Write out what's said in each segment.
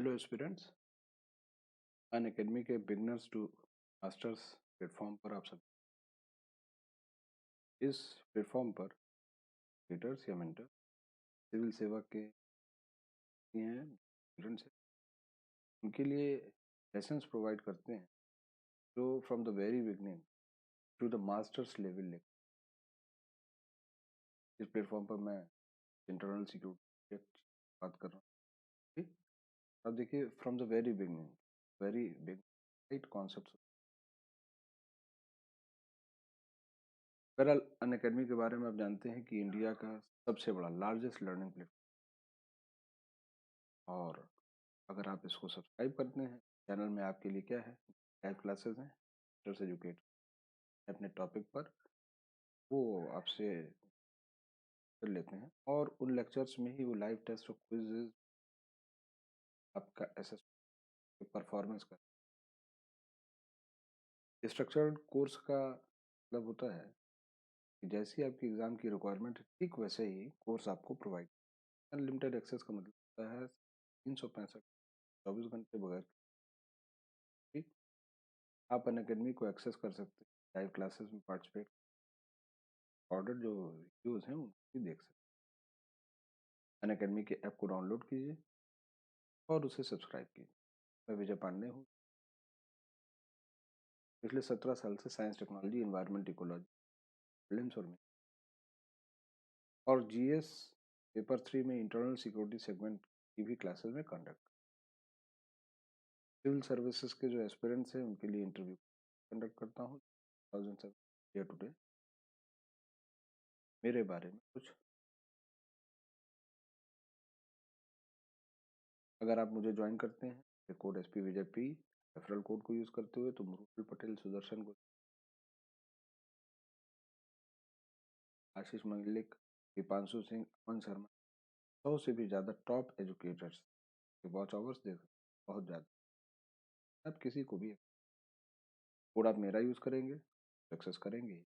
Hello students. Unacademy के beginners to masters platform पर आप सब इस प्लेटफॉर्म पर लीडर्स या मेंटर सिविल सेवा के हैं स्टूडेंट्स हैं, उनके लिए लेसन्स प्रोवाइड करते हैं जो from the very beginning to the masters level ले। इस प्लेटफॉर्म पर मैं इंटरनल सिक्योरिटी की बात कर रहा हूँ। ठीक, अब देखिए from the very big right concept. बहरहाल अन अकेडमी के बारे में आप जानते हैं कि इंडिया का सबसे बड़ा लार्जेस्ट लर्निंग प्लेटफॉर्म, और अगर आप इसको सब्सक्राइब करते हैं चैनल में आपके लिए क्या है, लाइव क्लासेस हैं, टीचर्स एजुकेट अपने टॉपिक पर वो आपसे कर लेते हैं, और उन लेक्चर्स में ही वो लाइव टेस्ट और क्विज़ आपका एसेस परफॉर्मेंस का स्ट्रक्चर्ड कोर्स का मतलब होता है कि जैसी आपकी एग्ज़ाम की रिक्वायरमेंट है ठीक वैसे ही कोर्स आपको प्रोवाइड। अनलिमिटेड एक्सेस का मतलब होता है 365 24 घंटे बगैर भी आप अन अकेडमी को एक्सेस कर सकते हैं, लाइव क्लासेस में पार्टिसिपेट, ऑर्डर जो वीडियोज़ हैं उनको भी देख सकते हैं। अन अकेडमी के ऐप को डाउनलोड कीजिए और उसे सब्सक्राइब कीजिए। मैं विजय पांडे हूँ। पिछले 17 साल से science technology environment ecology prelims और जीएस पेपर 3 में इंटरनल सिक्योरिटी सेगमेंट की भी क्लासेस में कंडक्ट। सिविल सर्विसेज के जो एस्पिरेंट्स हैं उनके लिए इंटरव्यू कंडक्ट करता हूँ 2007 ईयर टुडे। मेरे बारे में कुछ अगर आप मुझे ज्वाइन करते हैं कोड SP विजय P रेफरल कोड को यूज़ करते हुए तो मुरुल पटेल, सुदर्शन को, आशीष मंगलिक, दीपांशु सिंह, अमन शर्मा, 100 से भी ज़्यादा टॉप एजुकेटर्स के वॉच आवर्स देख, बहुत ज़्यादा। आप किसी को भी कोड आप मेरा यूज़ करेंगे सक्सेस करेंगे,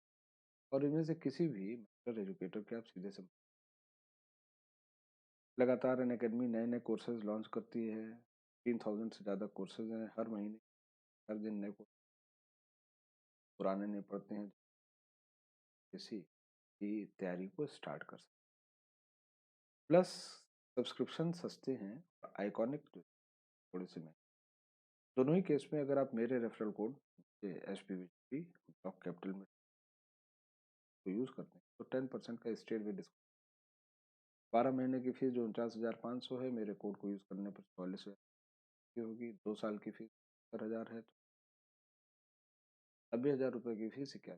और इनमें से किसी भी मास्टर एजुकेटर के आप सीधे से लगातार अन अकेडमी नए नए कोर्सेज लॉन्च करती है। 3000 से ज़्यादा कोर्सेज हैं हर महीने, हर दिन नए कोर्स, पुराने नहीं पढ़ते हैं, इसी की तैयारी को स्टार्ट कर सकते। प्लस सब्सक्रिप्शन सस्ते हैं और आइकॉनिक थोड़े से में दोनों ही केस में अगर आप मेरे referral code SPVP block capital में को यूज़ करते हैं तो 10% का स्टेट वे डिस्काउंट। 12 महीने की फीस जो 49,500 है मेरे कोड को यूज़ करने पर 44,000 की होगी। 2 साल की फीस 70,000 है तो 90,000 रुपये की फीस क्या।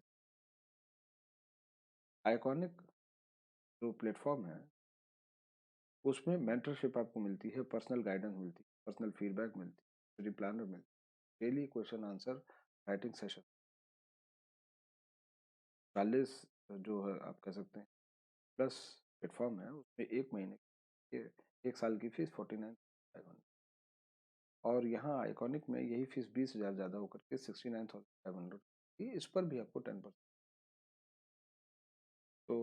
आइकॉनिक जो प्लेटफॉर्म है उसमें मेंटरशिप आपको मिलती है, पर्सनल गाइडेंस मिलती है, पर्सनल फीडबैक मिलती है, स्टडी प्लानर मिलती है, daily question answer writing session, 40 जो है आप कह सकते हैं प्लस प्लेटफॉर्म है उसमें एक महीने के 1 साल की फीस 49,500, और यहाँ आइकॉनिक में यही फीस 20,000 ज़्यादा होकर के 69,500 की। इस पर भी आपको 10%। तो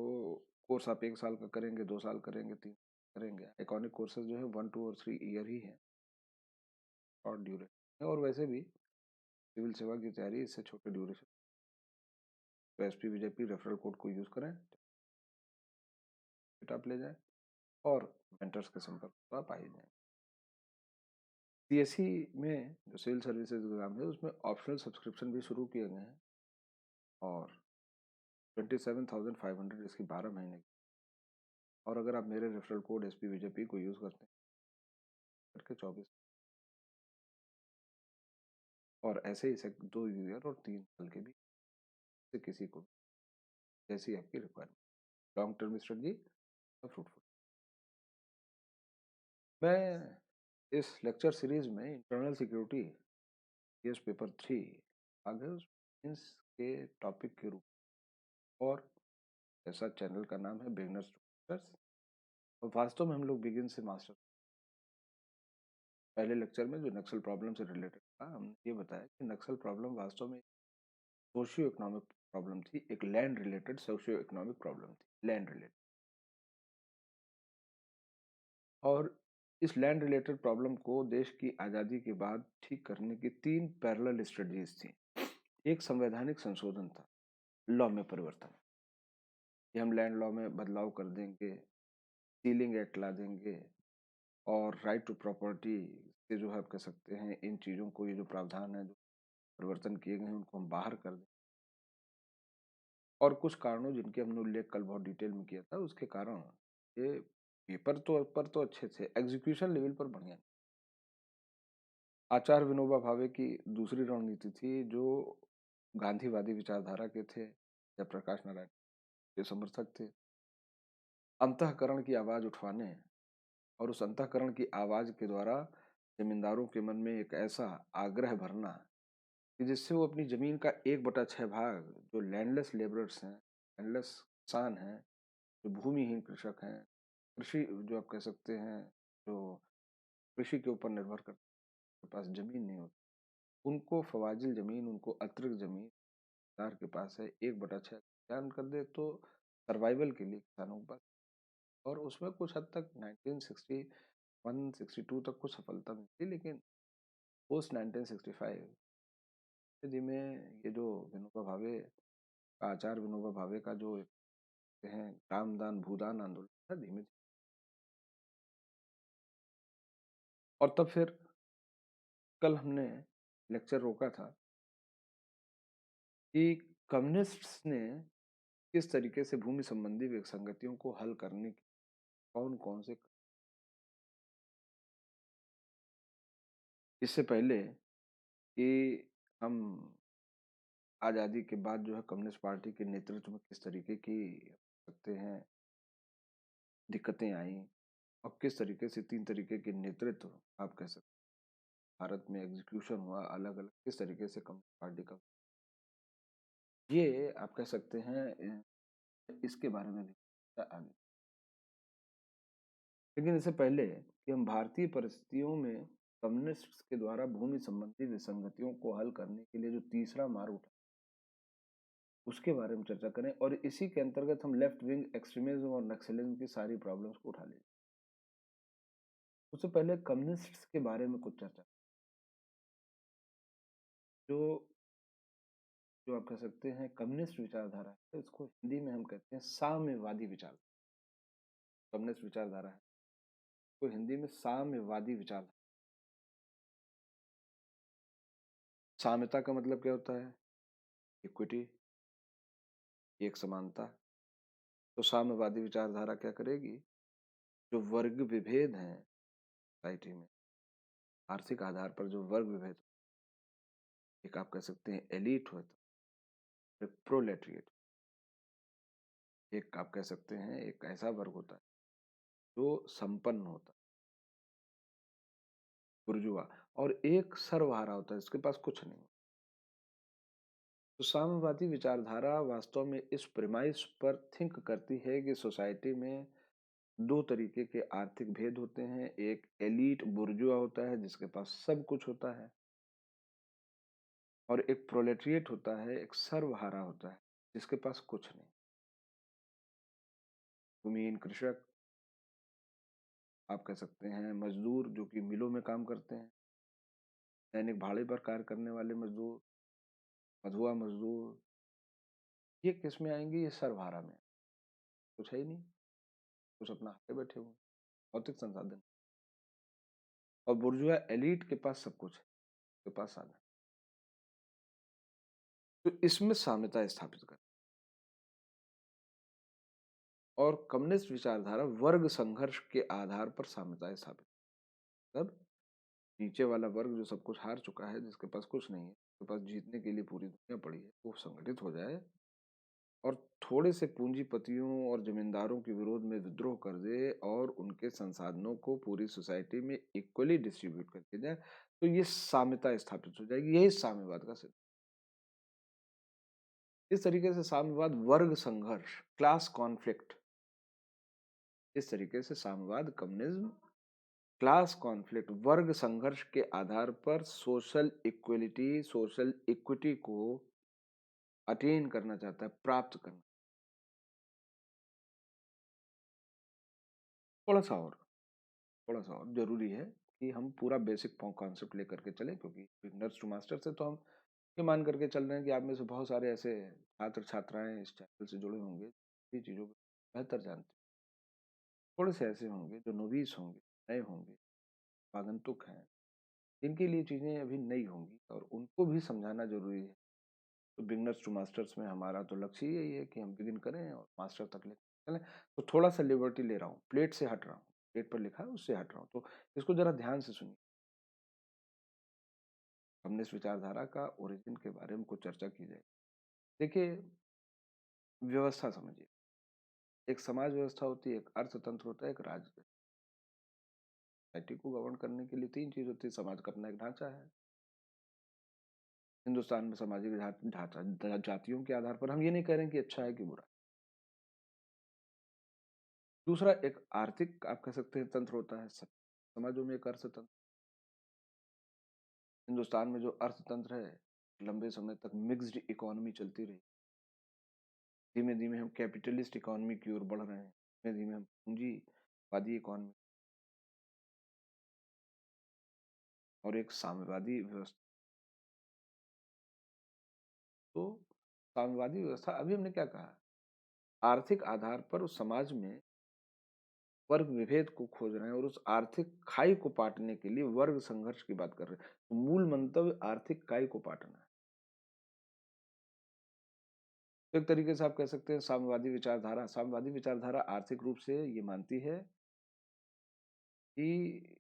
कोर्स आप 1 साल का करेंगे, 2 साल करेंगे, 3 करेंगे। आइकॉनिक कोर्सेज जो है 1, 2 और 3 ईयर ही है और ड्यूरेशन, और वैसे भी सिविल सेवा की तैयारी इससे छोटे ड्यूरेशन। तो SP विजय P रेफरल कोड को यूज़ करें, आप ले जाएं और मेंटर्स के संपर्क तो आप आ ही जाएं। CSE में जो सिविल सर्विसेज एग्जाम है उसमें ऑप्शनल सब्सक्रिप्शन भी शुरू किए गए हैं, और 27,500 इसकी 12 महीने की। और अगर आप मेरे रेफरल कोड SP विजय P को यूज़ करते हैं करके 24, और ऐसे ही 2 ईयर और 3 साल के भी से किसी को जैसी आपकी रिक्वायरमेंट, लॉन्ग टर्म स्ट्रेटजी और फ्रूटफुल। मैं इस लेक्चर सीरीज में इंटरनल सिक्योरिटी केस पेपर 3 आगे मीन्स के टॉपिक के रूप, और ऐसा चैनल का नाम है बिगिनर्स टू मास्टर्स, और वास्तव में हम लोग बिगिन से मास्टर। पहले लेक्चर में जो नक्सल प्रॉब्लम से रिलेटेड था हमने ये बताया कि नक्सल प्रॉब्लम वास्तव में सोशियो इकोनॉमिक प्रॉब्लम थी, एक land related socio economic problem थी, लैंड रिलेटेड। और इस लैंड रिलेटेड प्रॉब्लम को देश की आज़ादी के बाद ठीक करने की 3 पैरेलल स्ट्रेटजीज थी। एक संवैधानिक संशोधन था, लॉ में परिवर्तन, कि हम लैंड लॉ में बदलाव कर देंगे, सीलिंग एक्ट ला देंगे और राइट टू प्रॉपर्टी के जो है आप कह सकते हैं इन चीज़ों को, ये जो प्रावधान है जो परिवर्तन किए गए हैं उनको हम बाहर कर दें। और कुछ कारणों जिनके हमने उल्लेख कल बहुत डिटेल में किया था, उसके कारण ये पेपर तो पर तो अच्छे थे, एग्जीक्यूशन लेवल पर बढ़िया। आचार्य विनोबा भावे की दूसरी रणनीति थी, जो गांधीवादी विचारधारा के थे, जयप्रकाश नारायण के समर्थक थे। अंतःकरण की आवाज उठवाने और उस अंतःकरण की आवाज के द्वारा जमींदारों के मन में एक ऐसा आग्रह भरना कि जिससे वो अपनी जमीन का 1/6 भाग, जो लैंडलेस लेबरर्स हैं, लैंडलेस किसान हैं, जो भूमिहीन कृषक हैं, कृषि जो आप कह सकते हैं जो कृषि के ऊपर निर्भर करते हैं, के पास जमीन नहीं होती, उनको फवाजिल जमीन, उनको अतिरिक्त जमीन सरकार के पास है, 1/6 ज्ञान कर दे तो सर्वाइवल के लिए किसानों के पास। और उसमें कुछ हद तक 1961-62 तक कुछ सफलता मिली, लेकिन पोस्ट 1965 धीमे ये जो विनोबा भावे का, आचार्य विनोबा भावे का जो हैं रामदान भूदान आंदोलन था, धीमे और तब फिर कल हमने लेक्चर रोका था कि कम्युनिस्ट्स ने किस तरीके से भूमि संबंधी विसंगतियों को हल करने की कौन कौन से, इससे पहले कि हम आज़ादी के बाद जो है कम्युनिस्ट पार्टी के नेतृत्व में किस तरीके की सकते हैं दिक्कतें आई और किस तरीके से 3 तरीके के नेतृत्व आप कह सकते हैं भारत में एग्जीक्यूशन हुआ अलग अलग, किस तरीके से कम्युनिस्ट पार्टी का, ये आप कह सकते हैं इसके बारे में भी आगे। लेकिन इससे पहले कि हम भारतीय परिस्थितियों में कम्युनिस्ट के द्वारा भूमि संबंधी विसंगतियों को हल करने के लिए जो तीसरा मार्ग उठा, उसके बारे में चर्चा करें और इसी के अंतर्गत हम लेफ्ट विंग एक्सट्रीमिज्म और नक्सलिज्म की सारी प्रॉब्लम्स को उठा लें। उससे पहले कम्युनिस्ट्स के बारे में कुछ चर्चा, जो जो आप कह सकते हैं कम्युनिस्ट विचारधारा है, इसको हिंदी में हम कहते हैं साम्यवादी विचार, कम्युनिस्ट विचारधारा है तो हिंदी में साम्यवादी विचार। साम्यता का मतलब क्या होता है? इक्विटी, एक समानता। तो साम्यवादी विचारधारा क्या करेगी? जो वर्ग विभेद हैं सोसाइटी में, आर्थिक आधार पर जो वर्ग विभेद, एक आप कह सकते हैं एलीट होता है, एक प्रोलेटरिएट, एक आप कह सकते हैं एक ऐसा वर्ग होता है जो संपन्न होता है, बुर्जुआ, और एक सर्वहारा होता है जिसके पास कुछ नहीं। तो साम्यवादी विचारधारा वास्तव में इस प्रेमाइस पर थिंक करती है कि सोसाइटी में 2 तरीके के आर्थिक भेद होते हैं, एक एलीट बुर्जुआ होता है जिसके पास सब कुछ होता है, और एक प्रोलेटरिएट होता है, एक सर्वहारा होता है जिसके पास कुछ नहीं। भूमिहीन कृषक, आप कह सकते हैं मजदूर जो कि मिलों में काम करते हैं, दैनिक भाड़े पर कार्य करने वाले मजदूर, मधुआ मजदूर, ये किस में आएंगे? ये सर्वहारा में। कुछ है ही नहीं, कुछ अपना हाथे बैठे हुए, भौतिक संसाधन। और बुर्जुआ एलीट के पास सब कुछ है, के पास साधन। तो इसमें साम्यता स्थापित कर, और कम्युनिस्ट विचारधारा वर्ग संघर्ष के आधार पर साम्यता स्थापित, मतलब नीचे वाला वर्ग जो सब कुछ हार चुका है, जिसके पास कुछ नहीं है, जिसके पास जीतने के लिए पूरी दुनिया पड़ी है, वो संगठित हो जाए और थोड़े से पूंजीपतियों और जमींदारों के विरोध में विद्रोह कर दे और उनके संसाधनों को पूरी सोसाइटी में इक्वली डिस्ट्रीब्यूट कर दिया जाए, तो ये साम्यता स्थापित हो जाएगी। यही साम्यवाद का सिद्धांत। इस तरीके से साम्यवाद वर्ग संघर्ष, क्लास कॉन्फ्लिक्ट, इस तरीके से साम्यवाद कम्युनिज्म क्लास कॉन्फ्लिक्ट, वर्ग संघर्ष के आधार पर सोशल इक्वलिटी, सोशल इक्विटी को अटेन करना चाहता है, प्राप्त करना। थोड़ा सा और थोड़ा सा और जरूरी है कि हम पूरा बेसिक कॉन्सेप्ट लेकर के चलें, क्योंकि बिगनर्स टू मास्टर से तो हम ये मान करके चल रहे हैं कि आप में से बहुत सारे ऐसे छात्र छात्राएं इस चैनल से जुड़े होंगे, ये चीज़ों को बेहतर जानते हैं। थोड़े से ऐसे होंगे जो नोविस होंगे, नए होंगे, आगंतुक हैं, जिनके लिए चीज़ें अभी नई होंगी और उनको भी समझाना जरूरी है। तो बिगनर्स टू मास्टर्स में हमारा तो लक्ष्य यही है कि हम बिगिन करें और मास्टर तक ले चलें। तो थोड़ा सा लिबर्टी ले रहा हूँ, प्लेट से हट रहा हूँ, प्लेट पर लिखा है उससे हट रहा हूँ, तो इसको जरा ध्यान से सुनिए। हमने इस विचारधारा का ओरिजिन के बारे में कुछ चर्चा की जाए। देखिए, व्यवस्था समझिए। एक समाज व्यवस्था होती है, एक अर्थतंत्र होता है, एक राज। सोसाइटी को गवर्न करने के लिए तीन चीज होती है। समाज का अपना एक ढांचा है। हिंदुस्तान में सामाजिक ढांचा जातियों के आधार पर, हम ये नहीं कह रहे हैं कि अच्छा है कि बुरा। दूसरा एक आर्थिक, आप कह सकते हैं, तंत्र होता है। सब समाजों में एक अर्थतंत्र। हिंदुस्तान में जो अर्थतंत्र है, लंबे समय तक मिक्स्ड इकोनॉमी चलती रही। धीमे धीमे हम कैपिटलिस्ट इकोनॉमी की ओर बढ़ रहे हैं, धीमे धीमे हम पूंजीवादी इकोनॉमी और एक साम्यवादी व्यवस्था। तो साम्यवादी व्यवस्था, अभी हमने क्या कहा, आर्थिक आधार पर उस समाज में वर्ग विभेद को खोज रहे हैं और उस आर्थिक खाई को पाटने के लिए वर्ग संघर्ष की बात कर रहे हैं। तो मूल मंतव्य आर्थिक खाई को पाटना है। तो एक तरीके से आप कह सकते हैं साम्यवादी विचारधारा आर्थिक रूप से ये मानती है कि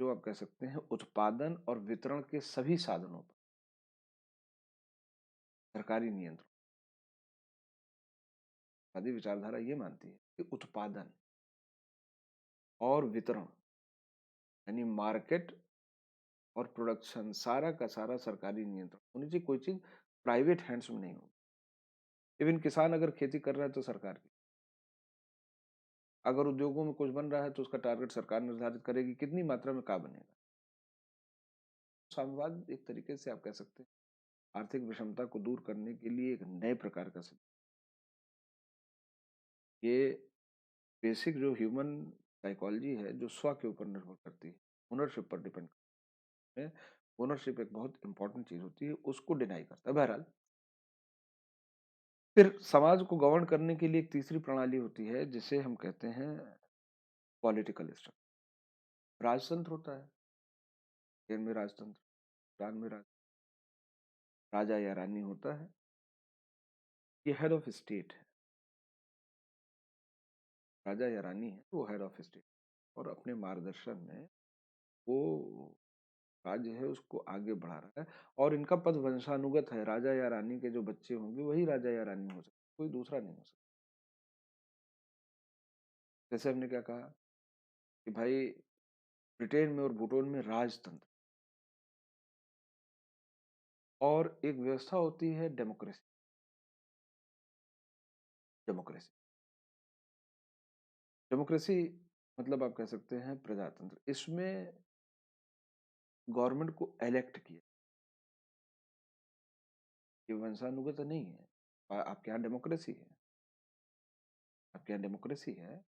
जो आप कह सकते हैं उत्पादन और वितरण के सभी साधनों पर सरकारी नियंत्रण। साम्यवादी विचारधारा ये मानती है कि उत्पादन और वितरण, यानी मार्केट और प्रोडक्शन, सारा का सारा सरकारी नियंत्रण होनी चाहिए। कोई चीज प्राइवेट हैंड्स में नहीं हो। इवन किसान अगर खेती कर रहा है तो सरकार की। अगर उद्योगों में कुछ बन रहा है तो उसका टारगेट सरकार निर्धारित करेगी, कितनी मात्रा में क्या बनेगा। साम्यवाद एक तरीके से आप कह सकते हैं आर्थिक विषमता को दूर करने के लिए एक नए प्रकार का सिद्धांत। ये बेसिक जो ह्यूमन साइकोलॉजी है, जो स्व के ऊपर निर्भर करती है, ओनरशिप पर डिपेंड करती है। ओनरशिप एक बहुत इंपॉर्टेंट चीज होती है, उसको डिनाई करता है। बहरहाल, फिर समाज को गवर्न करने के लिए एक तीसरी प्रणाली होती है जिसे हम कहते हैं पॉलिटिकल स्ट्रक्चर। राजतंत्र होता है। इंडियन में राजतंत्र, ईरान में राजा या रानी होता है। ये हेड ऑफ स्टेट है। राजा या रानी है, वो हेड ऑफ स्टेट और अपने मार्गदर्शन में वो राज्य है उसको आगे बढ़ा रहा है। और इनका पद वंशानुगत है। राजा या रानी के जो बच्चे होंगे वही राजा या रानी हो सकते, कोई दूसरा नहीं हो सकता। जैसे हमने क्या कहा कि भाई ब्रिटेन में और भूटान में राजतंत्र और एक व्यवस्था होती है डेमोक्रेसी। डेमोक्रेसी डेमोक्रेसी मतलब आप कह सकते हैं प्रजातंत्र। इसमें गवर्नमेंट को इलेक्ट किया, ये वंशानुगत नहीं है। आपके यहाँ डेमोक्रेसी है, आपके यहाँ डेमोक्रेसी है।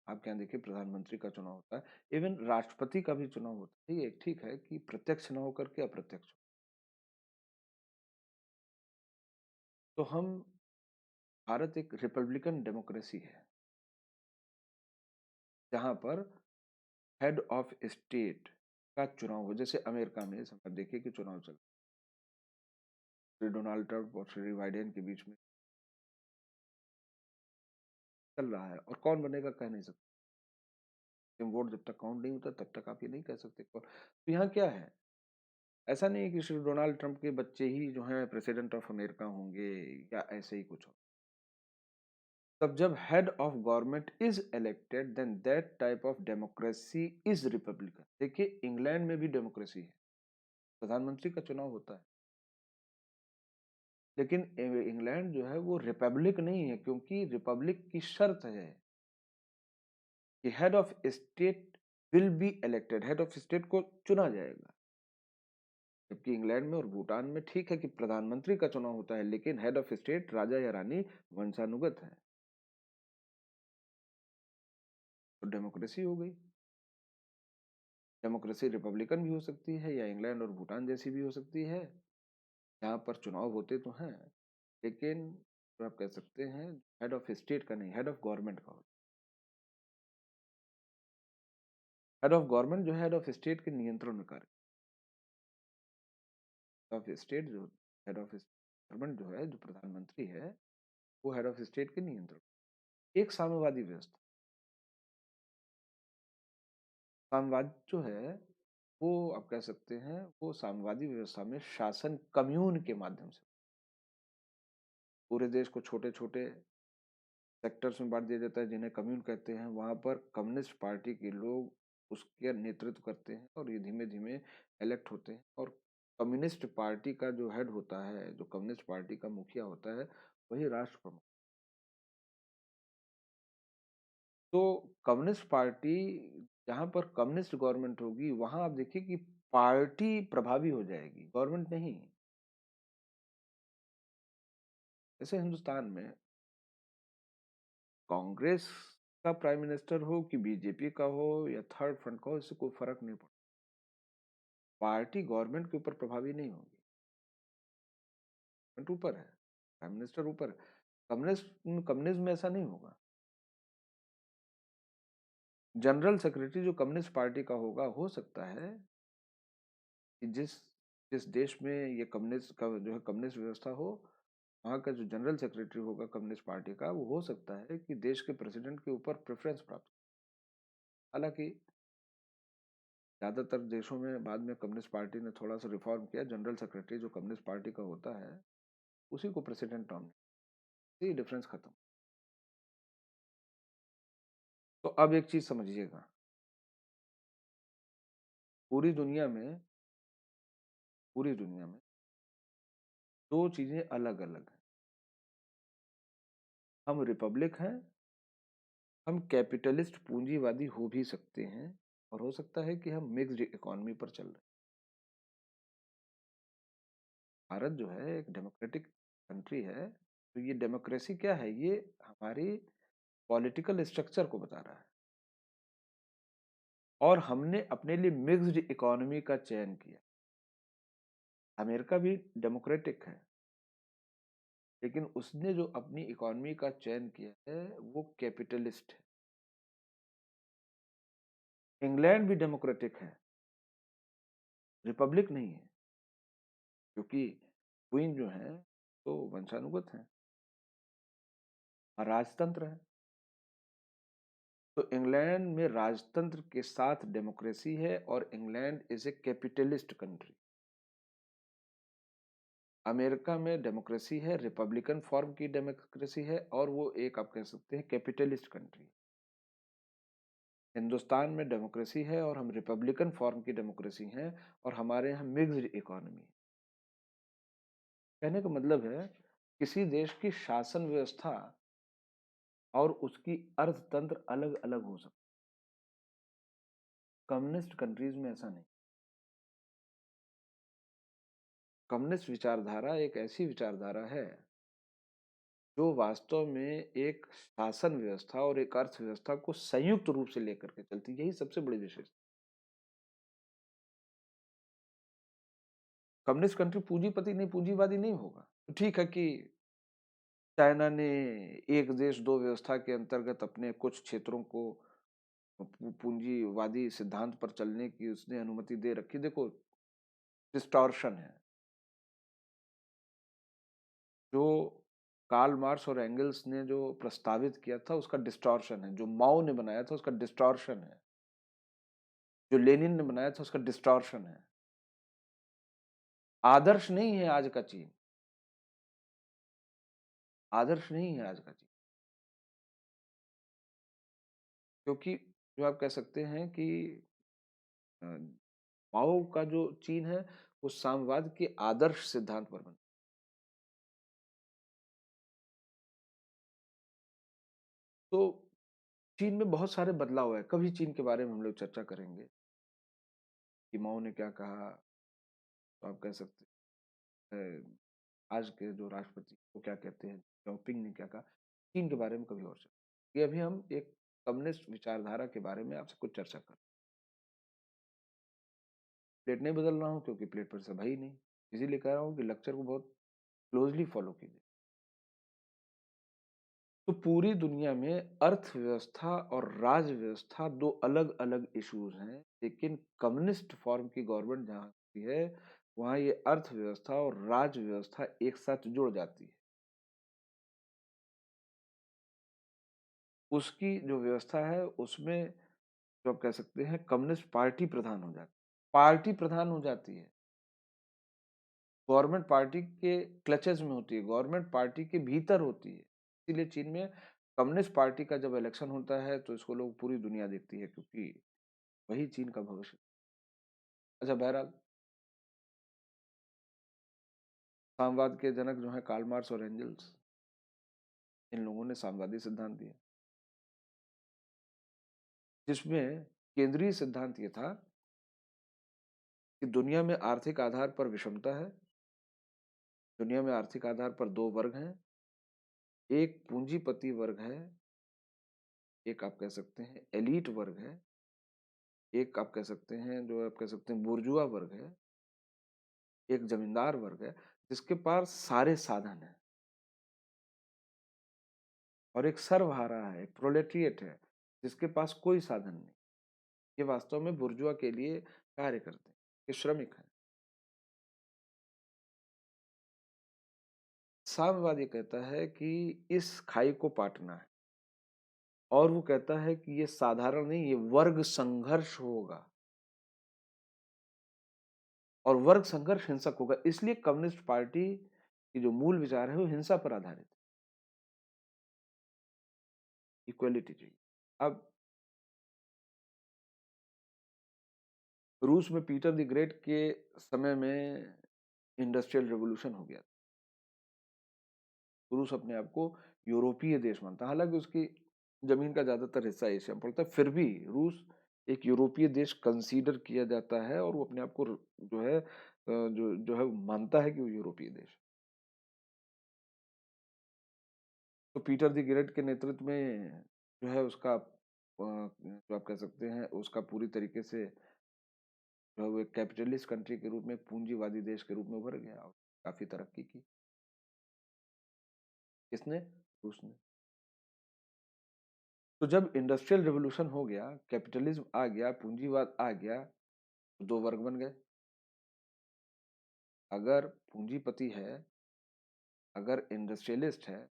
आपके यहाँ देखिए प्रधानमंत्री का चुनाव होता है, इवन राष्ट्रपति का भी चुनाव होता है। ये ठीक है कि प्रत्यक्ष न होकर के अप्रत्यक्ष। तो हम, भारत एक रिपब्लिकन डेमोक्रेसी है जहां पर हेड ऑफ स्टेट का चुनाव हो। जैसे अमेरिका में इस समय देखिए कि चुनाव श्री डोनाल्ड ट्रंप और श्री बाइडेन के बीच में चल रहा है और कौन बनेगा कह नहीं सकते। वोट जब तक काउंट नहीं होता तब तक आप ये नहीं कह सकते कौन। तो यहाँ क्या है, ऐसा नहीं है कि श्री डोनाल्ड ट्रंप के बच्चे ही जो है प्रेसिडेंट ऑफ अमेरिका होंगे या ऐसे ही कुछ हो। तब जब head of government is elected then that type of democracy is republican. देखिए इंग्लैंड में भी डेमोक्रेसी है, प्रधानमंत्री का चुनाव होता है, लेकिन इंग्लैंड जो है वो रिपब्लिक नहीं है, क्योंकि रिपब्लिक की शर्त है कि head of state will be elected, head of state को चुना जाएगा। जबकि इंग्लैंड में और भूटान में ठीक है कि प्रधानमंत्री का चुनाव होता है, लेकिन हेड ऑफ स्टेट राजा या रानी वंशानुगत है। तो डेमोक्रेसी हो गई। डेमोक्रेसी रिपब्लिकन भी हो सकती है या इंग्लैंड और भूटान जैसी भी हो सकती है। यहाँ पर चुनाव होते तो हैं, लेकिन जो आप कह सकते हैं हेड ऑफ स्टेट का नहीं, हेड ऑफ गवर्नमेंट का होता है। हेड ऑफ गवर्नमेंट जो है हेड ऑफ स्टेट के नियंत्रण में कार्य, ऑफ स्टेट जो हेड ऑफ गवर्नमेंट जो है, जो प्रधानमंत्री है, वो हेड ऑफ स्टेट के नियंत्रण। एक साम्यवादी व्यवस्था, साम्यवाद जो है वो आप कह सकते हैं वो साम्यवादी व्यवस्था में शासन कम्यून के माध्यम से पूरे देश को छोटे छोटे सेक्टर्स में बांट दिया जाता है, जिन्हें कम्यून कहते हैं। वहां पर कम्युनिस्ट पार्टी के लोग उसके नेतृत्व करते हैं और ये धीमे धीमे इलेक्ट होते हैं, और कम्युनिस्ट पार्टी का जो हेड होता है, जो कम्युनिस्ट पार्टी का मुखिया होता है, वही राष्ट्र प्रमुख। तो कम्युनिस्ट पार्टी, जहां पर कम्युनिस्ट गवर्नमेंट होगी, वहां आप देखिए कि पार्टी प्रभावी हो जाएगी, गवर्नमेंट नहीं। जैसे हिंदुस्तान में कांग्रेस का प्राइम मिनिस्टर हो कि बीजेपी का हो या थर्ड फ्रंट का हो, इससे कोई फर्क नहीं पड़ता। पार्टी गवर्नमेंट के ऊपर प्रभावी नहीं होगी, गवर्नमेंट ऊपर है, प्राइम मिनिस्टर ऊपर है। कम्युनिस्ट कम्युनिज्म में ऐसा नहीं होगा। जनरल सेक्रेटरी जो कम्युनिस्ट पार्टी का होगा, हो सकता है कि जिस जिस देश में ये कम्युनिस्ट का जो है कम्युनिस्ट व्यवस्था हो, वहाँ का जो जनरल सेक्रेटरी होगा कम्युनिस्ट पार्टी का, वो हो सकता है कि देश के प्रेसिडेंट के ऊपर प्रेफरेंस प्राप्त हो। हालांकि ज्यादातर देशों में बाद में कम्युनिस्ट पार्टी ने थोड़ा सा रिफॉर्म किया, जनरल सेक्रेटरी जो कम्युनिस्ट पार्टी का होता है उसी को प्रेसिडेंट नॉमिनेट, ये डिफरेंस खत्म। तो अब एक चीज समझिएगा, पूरी दुनिया में पूरी दुनिया में दो चीजें अलग अलग हैं। हम रिपब्लिक हैं, हम कैपिटलिस्ट पूंजीवादी हो भी सकते हैं, और हो सकता है कि हम मिक्स्ड इकोनॉमी पर चल रहे हैं। भारत जो है एक डेमोक्रेटिक कंट्री है, तो ये डेमोक्रेसी क्या है, ये हमारी पॉलिटिकल स्ट्रक्चर को बता रहा है। और हमने अपने लिए मिक्स्ड इकोनॉमी का चयन किया। अमेरिका भी डेमोक्रेटिक है, लेकिन उसने जो अपनी इकोनॉमी का चयन किया है वो कैपिटलिस्ट है। इंग्लैंड भी डेमोक्रेटिक है, रिपब्लिक नहीं है, क्योंकि क्वीन जो है तो वंशानुगत है और राजतंत्र है। तो इंग्लैंड में राजतंत्र के साथ डेमोक्रेसी है, और England is a capitalist country. America में डेमोक्रेसी है, रिपब्लिकन फॉर्म की डेमोक्रेसी है, और वो एक आप कह सकते हैं कैपिटलिस्ट कंट्री। हिंदुस्तान में डेमोक्रेसी है और हम रिपब्लिकन फॉर्म की डेमोक्रेसी हैं, और हमारे यहाँ मिक्स्ड इकोनॉमी। कहने का मतलब है किसी देश की शासन व्यवस्था और उसकी अर्थतंत्र अलग अलग हो सकती। कम्युनिस्ट कंट्रीज में ऐसा नहीं। कम्युनिस्ट विचारधारा एक ऐसी विचारधारा है जो वास्तव में एक शासन व्यवस्था और एक अर्थव्यवस्था को संयुक्त रूप से लेकर के चलती है। यही सबसे बड़ी विशेषता। कम्युनिस्ट कंट्री पूंजीपति नहीं, पूंजीवादी नहीं होगा। तो ठीक है कि चाइना ने एक देश दो व्यवस्था के अंतर्गत अपने कुछ क्षेत्रों को पूंजीवादी सिद्धांत पर चलने की उसने अनुमति दे रखी। देखो, डिस्टॉर्शन है जो कार्ल मार्क्स और एंगल्स ने जो प्रस्तावित किया था, उसका डिस्टॉर्शन है। जो माओ ने बनाया था उसका डिस्टॉर्शन है। जो लेनिन ने बनाया था उसका डिस्टॉर्शन है। आदर्श नहीं है आज का चीन, आदर्श नहीं है आज का चीन। क्योंकि जो आप कह सकते हैं कि अ, माओ का जो चीन है वो साम्यवाद के आदर्श सिद्धांत पर बना। तो चीन में बहुत सारे बदलाव है, कभी चीन के बारे में हम लोग चर्चा करेंगे कि माओ ने क्या कहा। तो आप कह सकते हैं आज के जो राष्ट्रपति वो क्या कहते हैं, जाओपिंग ने क्या कहा। चीन के बारे में कभी और चर्चा। ये अभी हम एक कम्युनिस्ट विचारधारा के बारे में आपसे कुछ चर्चा कर प्लेट नहीं बदल रहा हूँ क्योंकि प्लेट पर सब है ही नहीं, इसीलिए कह रहा हूँ कि लेक्चर को बहुत क्लोजली फॉलो कीजिए। तो पूरी दुनिया में अर्थव्यवस्था और राज व्यवस्था दो अलग अलग इश्यूज हैं, लेकिन कम्युनिस्ट फॉर्म की गवर्नमेंट जहां होती है वहां ये अर्थव्यवस्था और राज व्यवस्था एक साथ जुड़ जाती है। उसकी जो व्यवस्था है उसमें जो आप कह सकते हैं कम्युनिस्ट पार्टी प्रधान हो जाती है, पार्टी प्रधान हो जाती है, गवर्नमेंट पार्टी के क्लचेस में होती है, गवर्नमेंट पार्टी के भीतर होती है। इसीलिए चीन में कम्युनिस्ट पार्टी का जब इलेक्शन होता है तो इसको लोग पूरी दुनिया देखती है, क्योंकि वही चीन का भविष्य। अच्छा, बहरहाल साम्यवाद के जनक जो है कार्ल मार्क्स और एंजल्स, इन लोगों ने साम्यवादी सिद्धांत दिया, जिसमें केंद्रीय सिद्धांत ये था कि दुनिया में आर्थिक आधार पर विषमता है, दुनिया में आर्थिक आधार पर दो वर्ग हैं, एक पूंजीपति वर्ग है, एक आप कह सकते हैं एलीट वर्ग है, एक आप कह सकते हैं जो आप कह सकते हैं बुर्जुआ वर्ग है, एक जमींदार वर्ग है जिसके पास सारे साधन हैं, और एक सर्वहारा है, एक प्रोलेटरिएट है जिसके पास कोई साधन नहीं। ये वास्तव में बुर्जुआ के लिए कार्य करते हैं, ये श्रमिक हैं। साम्यवाद ये कहता है कि इस खाई को पाटना है, और वो कहता है कि ये साधारण नहीं, ये वर्ग संघर्ष होगा, और वर्ग संघर्ष हिंसक होगा। इसलिए कम्युनिस्ट पार्टी की जो मूल विचार है वो हिंसा पर आधारित है, इक्वलिटी चाहिए। अब रूस में पीटर द ग्रेट के समय में इंडस्ट्रियल रेवोल्यूशन हो गया। रूस अपने आप को यूरोपीय देश मानता है, हालांकि उसकी जमीन का ज्यादातर हिस्सा एशिया में पड़ता है, फिर भी रूस एक यूरोपीय देश कंसीडर किया जाता है, और वो अपने आप को जो है जो है मानता है कि वो यूरोपीय देश। तो पीटर द ग्रेट के नेतृत्व में जो है उसका जो आप कह सकते हैं उसका पूरी तरीके से जो है वो एक कैपिटलिस्ट कंट्री के रूप में, एक पूंजीवादी देश के रूप में उभर गया और काफी तरक्की की। किसने? रूस ने। तो जब इंडस्ट्रियल रिवोल्यूशन हो गया, कैपिटलिज्म आ गया, पूंजीवाद आ गया, तो दो वर्ग बन गए। अगर पूंजीपति है, अगर इंडस्ट्रियलिस्ट है,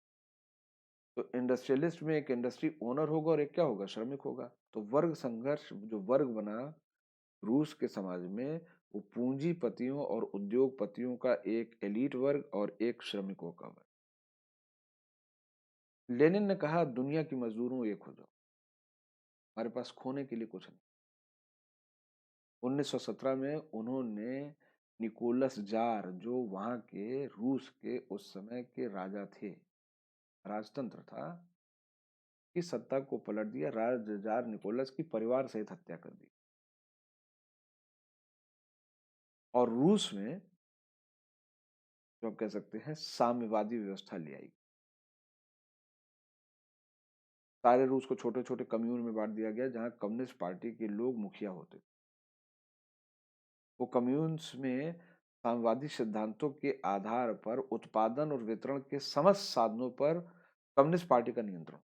तो इंडस्ट्रियलिस्ट में एक इंडस्ट्री ओनर होगा और एक क्या होगा? श्रमिक होगा। तो वर्ग संघर्ष जो वर्ग बना रूस के समाज में, वो पूंजीपतियों और उद्योगपतियों का एक एलीट वर्ग और एक श्रमिकों का वर्ग। लेनिन ने कहा दुनिया की मजदूरों एक हो जाओ, हमारे पास खोने के लिए कुछ नहीं। 1917 में उन्होंने निकोलस जार, जो वहां के रूस के उस समय के राजा थे, राजतंत्र था, की सत्ता को पलट दिया। राज जार निकोलस की परिवार सहित हत्या कर दी, और रूस में जो आप कह सकते हैं साम्यवादी व्यवस्था ले आई। सारे रूस को छोटे छोटे कम्यून में बांट दिया गया, जहां कम्युनिस्ट पार्टी के लोग मुखिया होते। वो कम्यून्स में साम्यवादी सिद्धांतों के आधार पर उत्पादन और वितरण के समस्त साधनों पर कम्युनिस्ट पार्टी का नियंत्रण।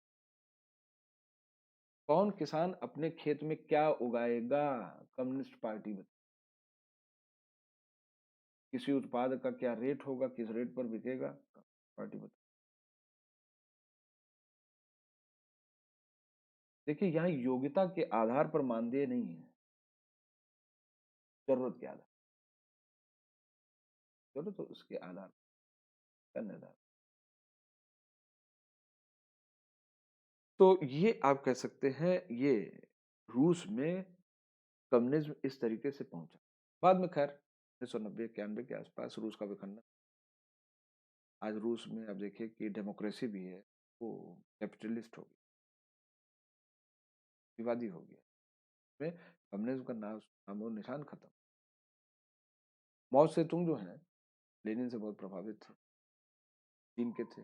कौन किसान अपने खेत में क्या उगाएगा? कम्युनिस्ट पार्टी में। किसी उत्पाद का क्या रेट होगा, किस रेट पर बिकेगा, पार्टी बता। देखिए, यहाँ योग्यता के आधार पर मानदेय नहीं है, जरूरत के आधार, जरूरत तो उसके आधार का निर्धारण। तो ये आप कह सकते हैं ये रूस में कम्युनिज्म इस तरीके से पहुंचा। बाद में खैर 1990-91 के आसपास रूस का विखंडन। आज रूस में आप देखिए कि डेमोक्रेसी भी है, वो कैपिटलिस्ट हो गई, विवादी हो गया, में कम्युनिज्म का नामो निशान खत्म। माओ से तुंग जो है लेनिन से बहुत प्रभावित थे, चीन के थे,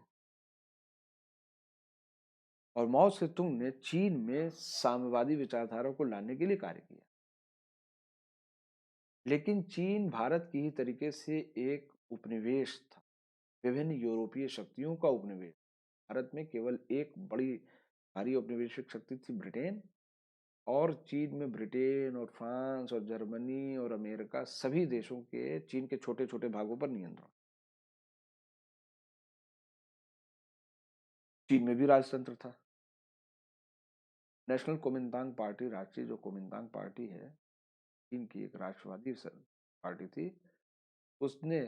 और माओ से तुंग ने चीन में साम्यवादी विचारधारा को लाने के लिए कार्य किया। लेकिन चीन भारत की ही तरीके से एक उपनिवेश था, विभिन्न यूरोपीय शक्तियों का उपनिवेश। भारत में केवल एक बड़ी भारी औपनिवेशिक शक्ति थी, ब्रिटेन। और चीन में ब्रिटेन और फ्रांस और जर्मनी और अमेरिका सभी देशों के चीन के छोटे छोटे भागों पर नियंत्रण। चीन में भी राजतंत्र था। नेशनल कोमिंतांग पार्टी, राष्ट्रीय जो कोमिंतांग पार्टी है, चीन की एक राष्ट्रवादी पार्टी थी, उसने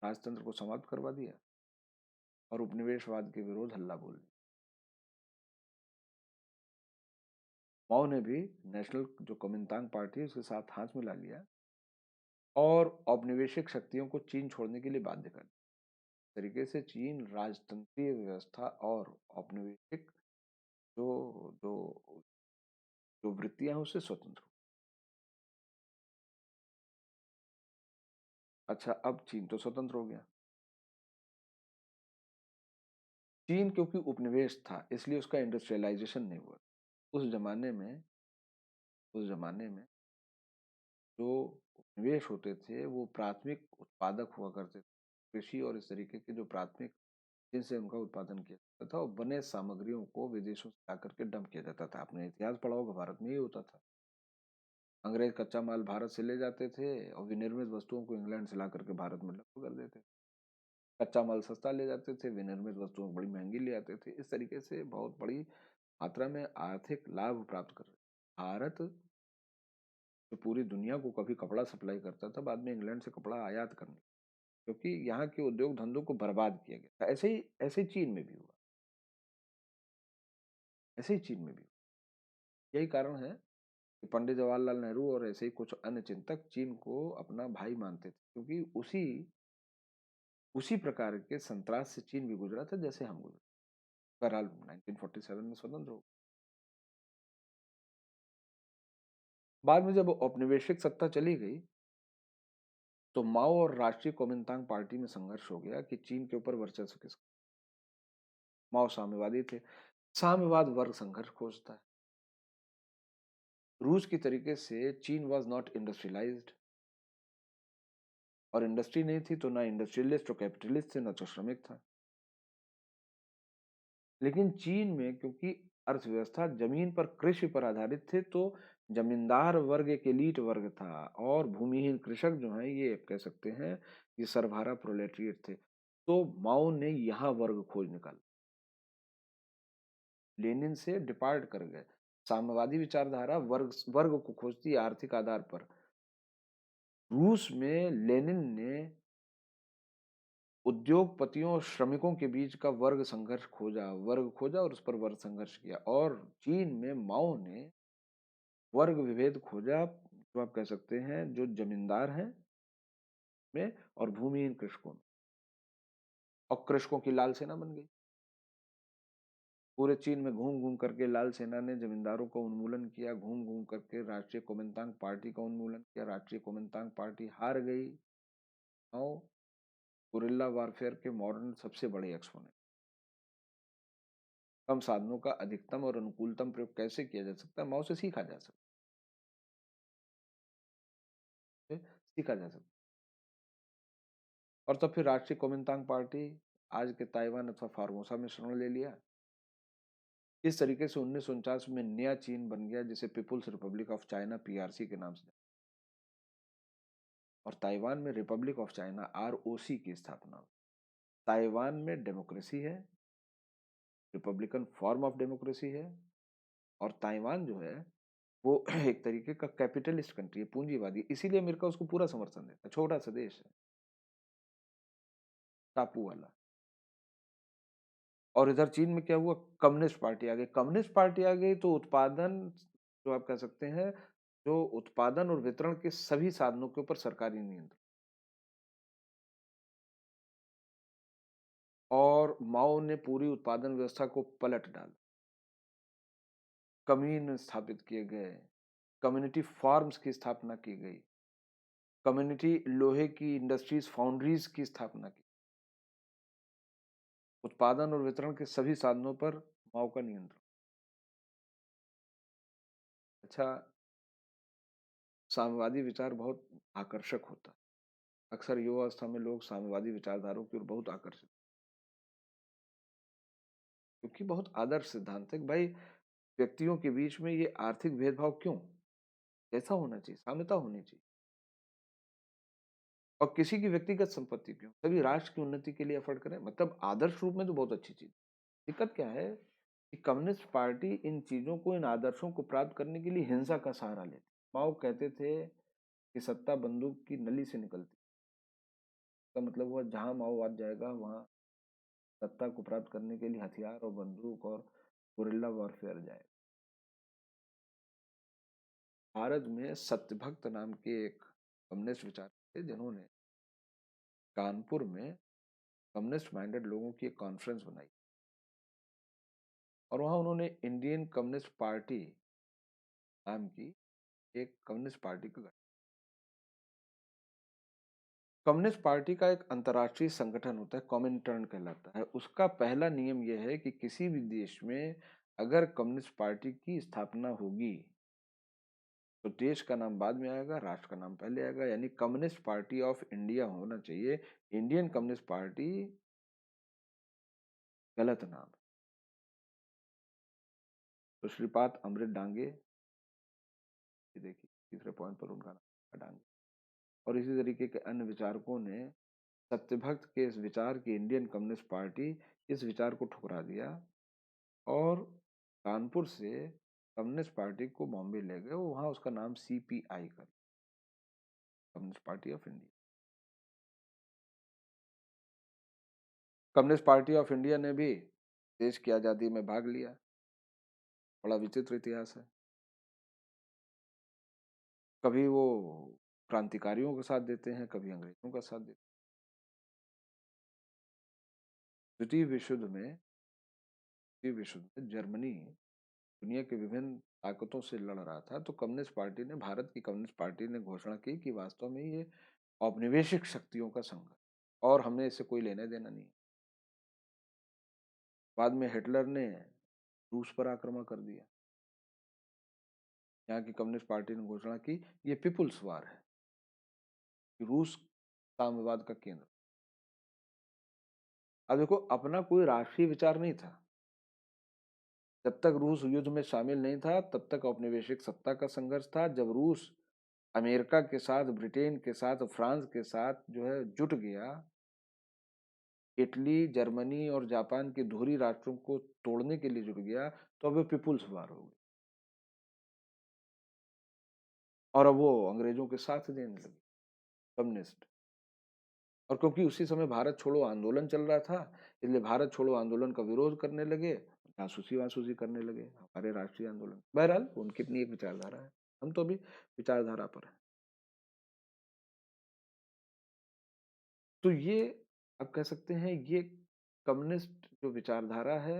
राजतंत्र को समाप्त करवा दिया और उपनिवेशवाद के विरोध हल्ला बोल दिया। माओ ने भी नेशनल जो कोमिंतांग पार्टी है उसके साथ हाथ मिला लिया और औपनिवेशिक शक्तियों को चीन छोड़ने के लिए बाध्य कर दिया। तरीके से चीन राजतंत्रीय व्यवस्था और औपनिवेशिक जो जो जो वृत्तियां हैं उससे स्वतंत्र हो। अच्छा, अब चीन तो स्वतंत्र हो गया। चीन क्योंकि उपनिवेश था इसलिए उसका इंडस्ट्रियलाइजेशन नहीं हुआ। उस जमाने में उस जमाने में जो उपनिवेश होते थे वो प्राथमिक उत्पादक हुआ करते थे, कृषि और इस तरीके के जो प्राथमिक जिनसे उनका उत्पादन किया जाता था, और बने सामग्रियों को विदेशों से लाकर के डंप किया जाता था। आपने इतिहास पढ़ा होगा, भारत में ही होता था। अंग्रेज कच्चा माल भारत से ले जाते थे और विनिर्मित वस्तुओं को इंग्लैंड से ला करके भारत में डंप कर देते थे। कच्चा माल सस्ता ले जाते थे, विनिर्मित वस्तुओं को बड़ी महंगी ले आते थे। इस तरीके से बहुत बड़ी मात्रा में आर्थिक लाभ प्राप्त कर रहे। भारत जो पूरी दुनिया को कभी कपड़ा सप्लाई करता था, बाद में इंग्लैंड से कपड़ा आयात करने, क्योंकि यहाँ के उद्योग धंधों को बर्बाद किया गया था। ऐसे ही चीन में भी हुआ। ऐसे ही चीन में भी हुआ। यही कारण है कि पंडित जवाहरलाल नेहरू और ऐसे ही कुछ अन्य चिंतक चीन को अपना भाई मानते थे, क्योंकि उसी उसी प्रकार के संतरास से चीन भी गुजरा था जैसे हम गुजरे। बहरहाल 1947 में स्वतंत्र हो। बाद में जब औपनिवेशिक सत्ता चली गई तो माओ और राष्ट्रीय कोमिंतांग पार्टी में संघर्ष हो गया कि चीन के ऊपर वर्चस्व किसका। माओ साम्यवादी थे। साम्यवाद वर्ग संघर्ष खोजता है। रूस की तरीके से चीन वॉज नॉट इंडस्ट्रियलाइज्ड, और इंडस्ट्री नहीं थी तो ना इंडस्ट्रियलिस्ट और कैपिटलिस्ट थे, ना तो श्रमिक था। लेकिन चीन में क्योंकि अर्थव्यवस्था जमीन पर, कृषि पर आधारित थे, तो जमींदार वर्ग एक एलीट वर्ग था और भूमिहीन कृषक जो है ये कह सकते हैं ये सरभारा प्रोलेटरिएट थे। तो माओ ने यहां वर्ग खोज निकाला, लेनिन से डिपार्ट कर गए। साम्यवादी विचारधारा वर्ग वर्ग को खोजती है आर्थिक आधार पर। रूस में लेनिन ने उद्योगपतियों और श्रमिकों के बीच का वर्ग खोजा और उस पर वर्ग संघर्ष किया। और चीन में माओ ने वर्ग विभेद खोजा, जो आप कह सकते हैं जो जमींदार हैं में और भूमिहीन कृषकों में, और कृषकों की लाल सेना बन गई। पूरे चीन में घूम घूम करके लाल सेना ने जमींदारों का उन्मूलन किया, घूम घूम करके राष्ट्रीय कोमिंतांग पार्टी का उन्मूलन किया। राष्ट्रीय कोमिंतांग पार्टी हार गई। माओ गुरिल्ला वारफेयर के मॉडर्न सबसे बड़े एक्सपोनेंट। कम साधनों का अधिकतम और अनुकूलतम प्रयोग कैसे किया जा सकता है, माओ से सीखा जा सकता है, सीखा जा सकता है। और तब फिर राष्ट्रीय कोमिंतांग पार्टी आज के ताइवान अथवा फार्मोसा में शरण ले लिया। इस तरीके से 1949 में नया चीन बन गया, जिसे People's Republic of China PRC के नाम से। और ताइवान में रिपब्लिक ऑफ चाइना आरओसी की स्थापना हुई। ताइवान में डेमोक्रेसी है, रिपब्लिकन फॉर्म ऑफ डेमोक्रेसी है। और ताइवान जो है वो एक तरीके का कैपिटलिस्ट कंट्री है, पूंजीवादी, इसीलिए अमेरिका उसको पूरा समर्थन देता है। छोटा सा देश है, टापू वाला। और इधर चीन में क्या हुआ, कम्युनिस्ट पार्टी आ गई। कम्युनिस्ट पार्टी आ गई तो उत्पादन, जो आप कह सकते हैं, जो उत्पादन और वितरण के सभी साधनों के ऊपर सरकारी नियंत्रण। और माओ ने पूरी उत्पादन व्यवस्था को पलट डाला। कमीन स्थापित किए गए, कम्युनिटी फार्म्स की स्थापना की गई, कम्युनिटी लोहे की इंडस्ट्रीज, फाउंड्रीज की स्थापना की। उत्पादन और वितरण के सभी साधनों पर माओ का नियंत्रण। अच्छा, साम्यवादी विचार बहुत आकर्षक होता है। अक्सर युवावस्था में लोग साम्यवादी विचारधाराओं की ओर बहुत आकर्षित, क्योंकि बहुत आदर्श सिद्धांत है कि भाई व्यक्तियों के बीच में ये आर्थिक भेदभाव क्यों, कैसा होना चाहिए, साम्यता होनी चाहिए। और किसी की व्यक्तिगत संपत्ति क्यों, सभी राष्ट्र की उन्नति के लिए एफर्ट करें, मतलब आदर्श रूप में तो बहुत अच्छी चीज। दिक्कत क्या है कि कम्युनिस्ट पार्टी इन चीजों को, इन आदर्शों को प्राप्त करने के लिए हिंसा का सहारा लेती। माओ कहते थे कि सत्ता बंदूक की नली से निकलती, का मतलब हुआ जहां माओवाद जाएगा वहां सत्ता को प्राप्त करने के लिए हथियार और बंदूक और गुरिल्ला वॉरफेयर जाएगा। भारत में सत्यभक्त नाम के एक कम्युनिस्ट विचार थे, जिन्होंने कानपुर में कम्युनिस्ट माइंडेड लोगों की एक कॉन्फ्रेंस बनाई, और वहां उन्होंने इंडियन कम्युनिस्ट पार्टी नाम की एक कम्युनिस्ट पार्टी का गठन। कम्युनिस्ट पार्टी का एक अंतर्राष्ट्रीय संगठन होता है, कॉमिनटर्न कहलाता है। उसका पहला नियम यह है कि किसी भी देश में अगर कम्युनिस्ट पार्टी की स्थापना होगी तो देश का नाम बाद में आएगा, राष्ट्र का नाम पहले आएगा, यानी कम्युनिस्ट पार्टी ऑफ इंडिया होना चाहिए। इंडियन कम्युनिस्ट पार्टी गलत नाम। तो श्रीपाद अमृत डांगे, ये देखिए तीसरे पॉइंट पर उनका नाम डांगे, और इसी तरीके के अन्य विचारकों ने सत्यभक्त के इस विचार की इंडियन कम्युनिस्ट पार्टी इस विचार को ठुकरा दिया, और कानपुर से कम्युनिस्ट पार्टी को बॉम्बे ले गए, वहां उसका नाम सीपीआई कर, communist party of India. Communist party of India ने भी देश की आजादी में भाग लिया। बड़ा विचित्र इतिहास है। कभी वो क्रांतिकारियों का साथ देते हैं, कभी अंग्रेजों का साथ देते हैं। द्वितीय विश्व युद्ध में जर्मनी दुनिया के विभिन्न ताकतों से लड़ रहा था, तो कम्युनिस्ट पार्टी ने, भारत की कम्युनिस्ट पार्टी ने घोषणा की कि वास्तव में ये औपनिवेशिक शक्तियों का संघ है और हमें इससे कोई लेना देना नहीं है। बाद में हिटलर ने रूस पर आक्रमण कर दिया। यहाँ की कम्युनिस्ट पार्टी ने घोषणा की ये पीपुल्स वार है, कि रूस साम्यवाद का केंद्र। अब देखो, अपना कोई राष्ट्रीय विचार नहीं था। जब तक रूस युद्ध में शामिल नहीं था तब तक औपनिवेशिक सत्ता का संघर्ष था। जब रूस अमेरिका के साथ, ब्रिटेन के साथ, फ्रांस के साथ जो है जुट गया, इटली, जर्मनी और जापान के धुरी राष्ट्रों को तोड़ने के लिए जुट गया, तो अब पीपुल्स वार हो गई, और अब वो अंग्रेजों के साथ देने लगे कम्युनिस्ट। और क्योंकि उसी समय भारत छोड़ो आंदोलन चल रहा था, इसलिए भारत छोड़ो आंदोलन का विरोध करने लगे, जासूसी वासूसी करने लगे हमारे राष्ट्रीय आंदोलन। बहरहाल उनकी अपनी एक विचारधारा है, हम तो अभी विचारधारा पर है। तो ये आप कह सकते हैं, ये कम्युनिस्ट जो विचारधारा है,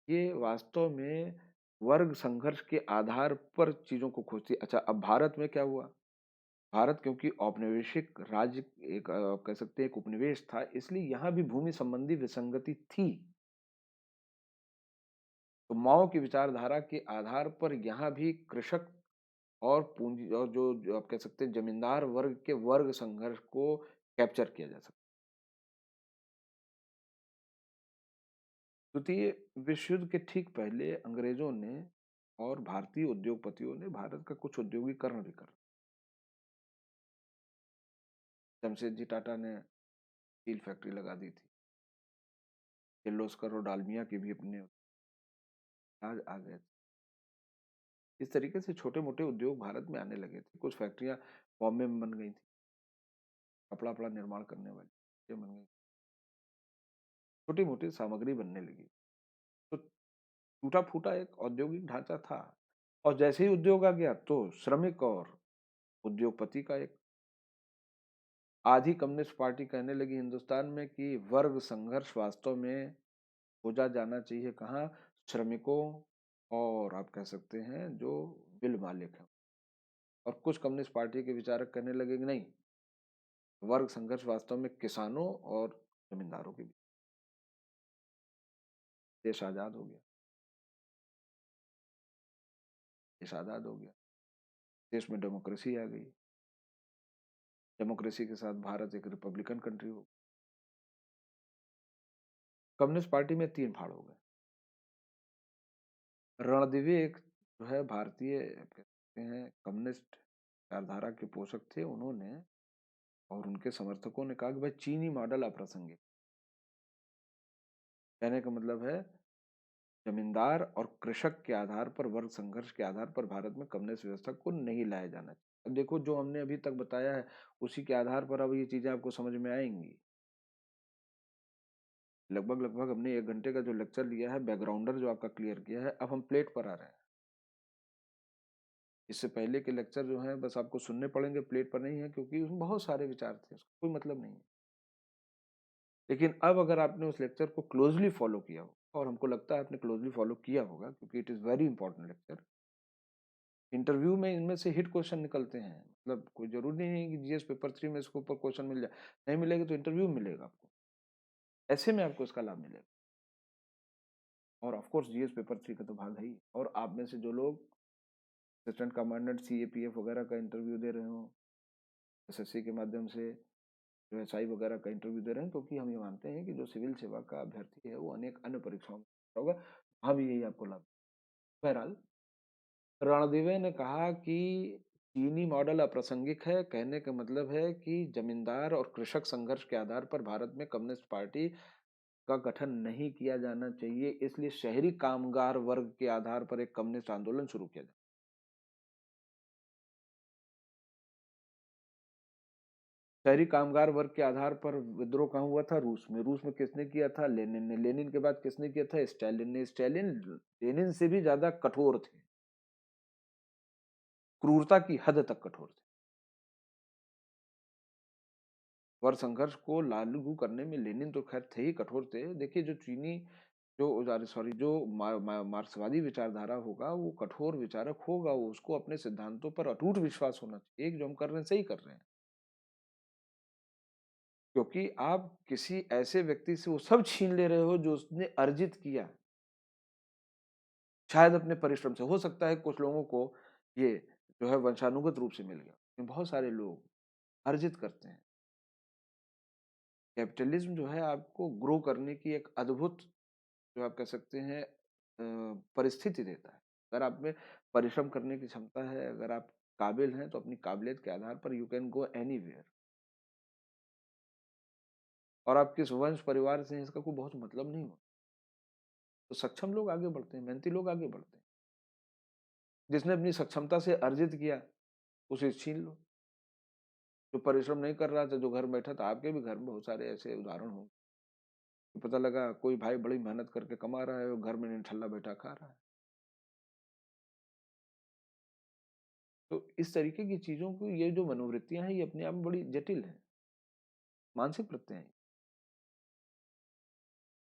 ये वास्तव में वर्ग संघर्ष के आधार पर चीजों को खोजती है। अच्छा, अब भारत में क्या हुआ? भारत क्योंकि औपनिवेशिक राज्य, एक कह सकते हैं एक उपनिवेश था, इसलिए यहां भी भूमि संबंधी विसंगति थी। तो माओ की विचारधारा के आधार पर यहाँ भी कृषक और पूंजी और जो आप कह सकते हैं जमींदार वर्ग के वर्ग संघर्ष को कैप्चर किया जा सकता। द्वितीय विश्व युद्ध के ठीक पहले अंग्रेजों ने और भारतीय उद्योगपतियों ने भारत का कुछ औद्योगिकरण भी कर। जमशेदजी टाटा ने स्टील फैक्ट्री लगा दी थी। किर्लोस्कर और डालमिया के भी अपने आज आ गए थे। इस तरीके से छोटे मोटे उद्योग भारत में आने लगे थे। कुछ फैक्ट्रियां बॉम्बे में बन गई थी, कपड़ा वपड़ा निर्माण करने वाली बन गई, छोटी मोटी सामग्री बनने लगी। तो टूटा फूटा एक औद्योगिक ढांचा था, और जैसे ही उद्योग आ गया तो श्रमिक और उद्योगपति का एक। आधी कम्युनिस्ट पार्टी कहने लगी हिंदुस्तान में कि वर्ग संघर्ष वास्तव में खोजा जाना चाहिए कहाँ? श्रमिकों और आप कह सकते हैं जो मिल मालिक हैं। और कुछ कम्युनिस्ट पार्टी के विचारक कहने लगे कि नहीं, वर्ग संघर्ष वास्तव में किसानों और जमींदारों के बीच। देश आजाद हो गया, देश आजाद हो गया। देश में डेमोक्रेसी आ गई। डेमोक्रेसी के साथ भारत एक रिपब्लिकन कंट्री हो। कम्युनिस्ट पार्टी में 3 फाड़ हो गए। रणदीवे एक जो है भारतीय कहते हैं कम्युनिस्ट विचारधारा के पोषक थे। उन्होंने और उनके समर्थकों ने कहा कि भाई चीनी मॉडल अप्रासंगिक। कहने का मतलब है जमींदार और कृषक के आधार पर, वर्ग संघर्ष के आधार पर भारत में कम्युनिस्ट व्यवस्था को नहीं लाया जाना चाहिए। अब देखो जो हमने अभी तक बताया है उसी के आधार पर अब ये चीजें आपको समझ में आएंगी। लगभग लगभग हमने 1 घंटे का जो लेक्चर लिया है, बैकग्राउंडर जो आपका क्लियर किया है, अब हम प्लेट पर आ रहे हैं। इससे पहले के लेक्चर जो हैं बस आपको सुनने पड़ेंगे, प्लेट पर नहीं है, क्योंकि उसमें बहुत सारे विचार थे, उसका कोई मतलब नहीं है। लेकिन अब अगर आपने उस लेक्चर को क्लोजली फॉलो किया हो, और हमको लगता है आपने क्लोजली फॉलो किया होगा क्योंकि it is very important lecture. Interview में इनमें से हिट क्वेश्चन निकलते हैं, मतलब कोई जरूरी नहीं है कि जीएस पेपर 3 में इसके ऊपर क्वेश्चन मिल जाए। नहीं मिलेगा तो इंटरव्यू में मिलेगा आपको, ऐसे में आपको इसका लाभ मिलेगा। और ऑफ कोर्स जीएस पेपर 3 का तो भाग है ही। और आप में से जो लोग असिस्टेंट कमांडेंट सीएपीएफ वगैरह का इंटरव्यू दे रहे हो, एसएससी के माध्यम से जो एसआई वगैरह का इंटरव्यू दे रहे हैं, क्योंकि हम ये मानते हैं कि जो सिविल सेवा का अभ्यर्थी है वो अनेक अन्य परीक्षाओं में होगा, वहाँ भी यही आपको लाभ। बहरहाल रणदिवे ने कहा कि चीनी मॉडल अप्रासंगिक है। कहने का मतलब है कि जमींदार और कृषक संघर्ष के आधार पर भारत में कम्युनिस्ट पार्टी का गठन नहीं किया जाना चाहिए, इसलिए शहरी कामगार वर्ग के आधार पर एक कम्युनिस्ट आंदोलन शुरू किया जाए। शहरी कामगार वर्ग के आधार पर विद्रोह कहाँ हुआ था? रूस में। रूस में किसने किया था? लेनिन ने। लेनिन के बाद किसने किया था? स्टालिन ने। स्टालिन लेनिन से भी ज्यादा कठोर थे, क्रूरता की हद तक कठोर थे। वर्ग संघर्ष को लागू करने में लेनिन तो खैर थे ही कठोर थे। देखिए जो चीनी जो सॉरी जो मार्क्सवादी विचारधारा होगा वो कठोर विचारक होगा, वो उसको अपने सिद्धांतों पर अटूट विश्वास होना चाहिए, जो हम कर रहे हैं सही कर रहे हैं। क्योंकि आप किसी ऐसे व्यक्ति से वो सब छीन ले रहे हो जो उसने अर्जित किया, शायद अपने परिश्रम से। हो सकता है कुछ लोगों को ये जो है वंशानुगत रूप से मिल गया, लेकिन बहुत सारे लोग अर्जित करते हैं। कैपिटलिज्म जो है आपको ग्रो करने की एक अद्भुत, जो आप कह सकते हैं परिस्थिति देता है। अगर आप में परिश्रम करने की क्षमता है, अगर आप काबिल हैं, तो अपनी काबिलियत के आधार पर यू कैन गो एनीवेयर। और आप किस वंश परिवार से हैं इसका कोई बहुत मतलब नहीं होता। तो सक्षम लोग आगे बढ़ते हैं, मेहनती लोग आगे बढ़ते हैं। जिसने अपनी सक्षमता से अर्जित किया उसे छीन लो। जो परिश्रम नहीं कर रहा था, जो घर बैठा था, आपके भी घर में बहुत सारे ऐसे उदाहरण होंगे। पता लगा कोई भाई बड़ी मेहनत करके कमा रहा है और घर में निठल्ला बैठा खा रहा है। तो इस तरीके की चीजों की ये जो मनोवृत्तियां हैं ये अपने आप में बड़ी जटिल हैं, मानसिक प्रत्यय हैं।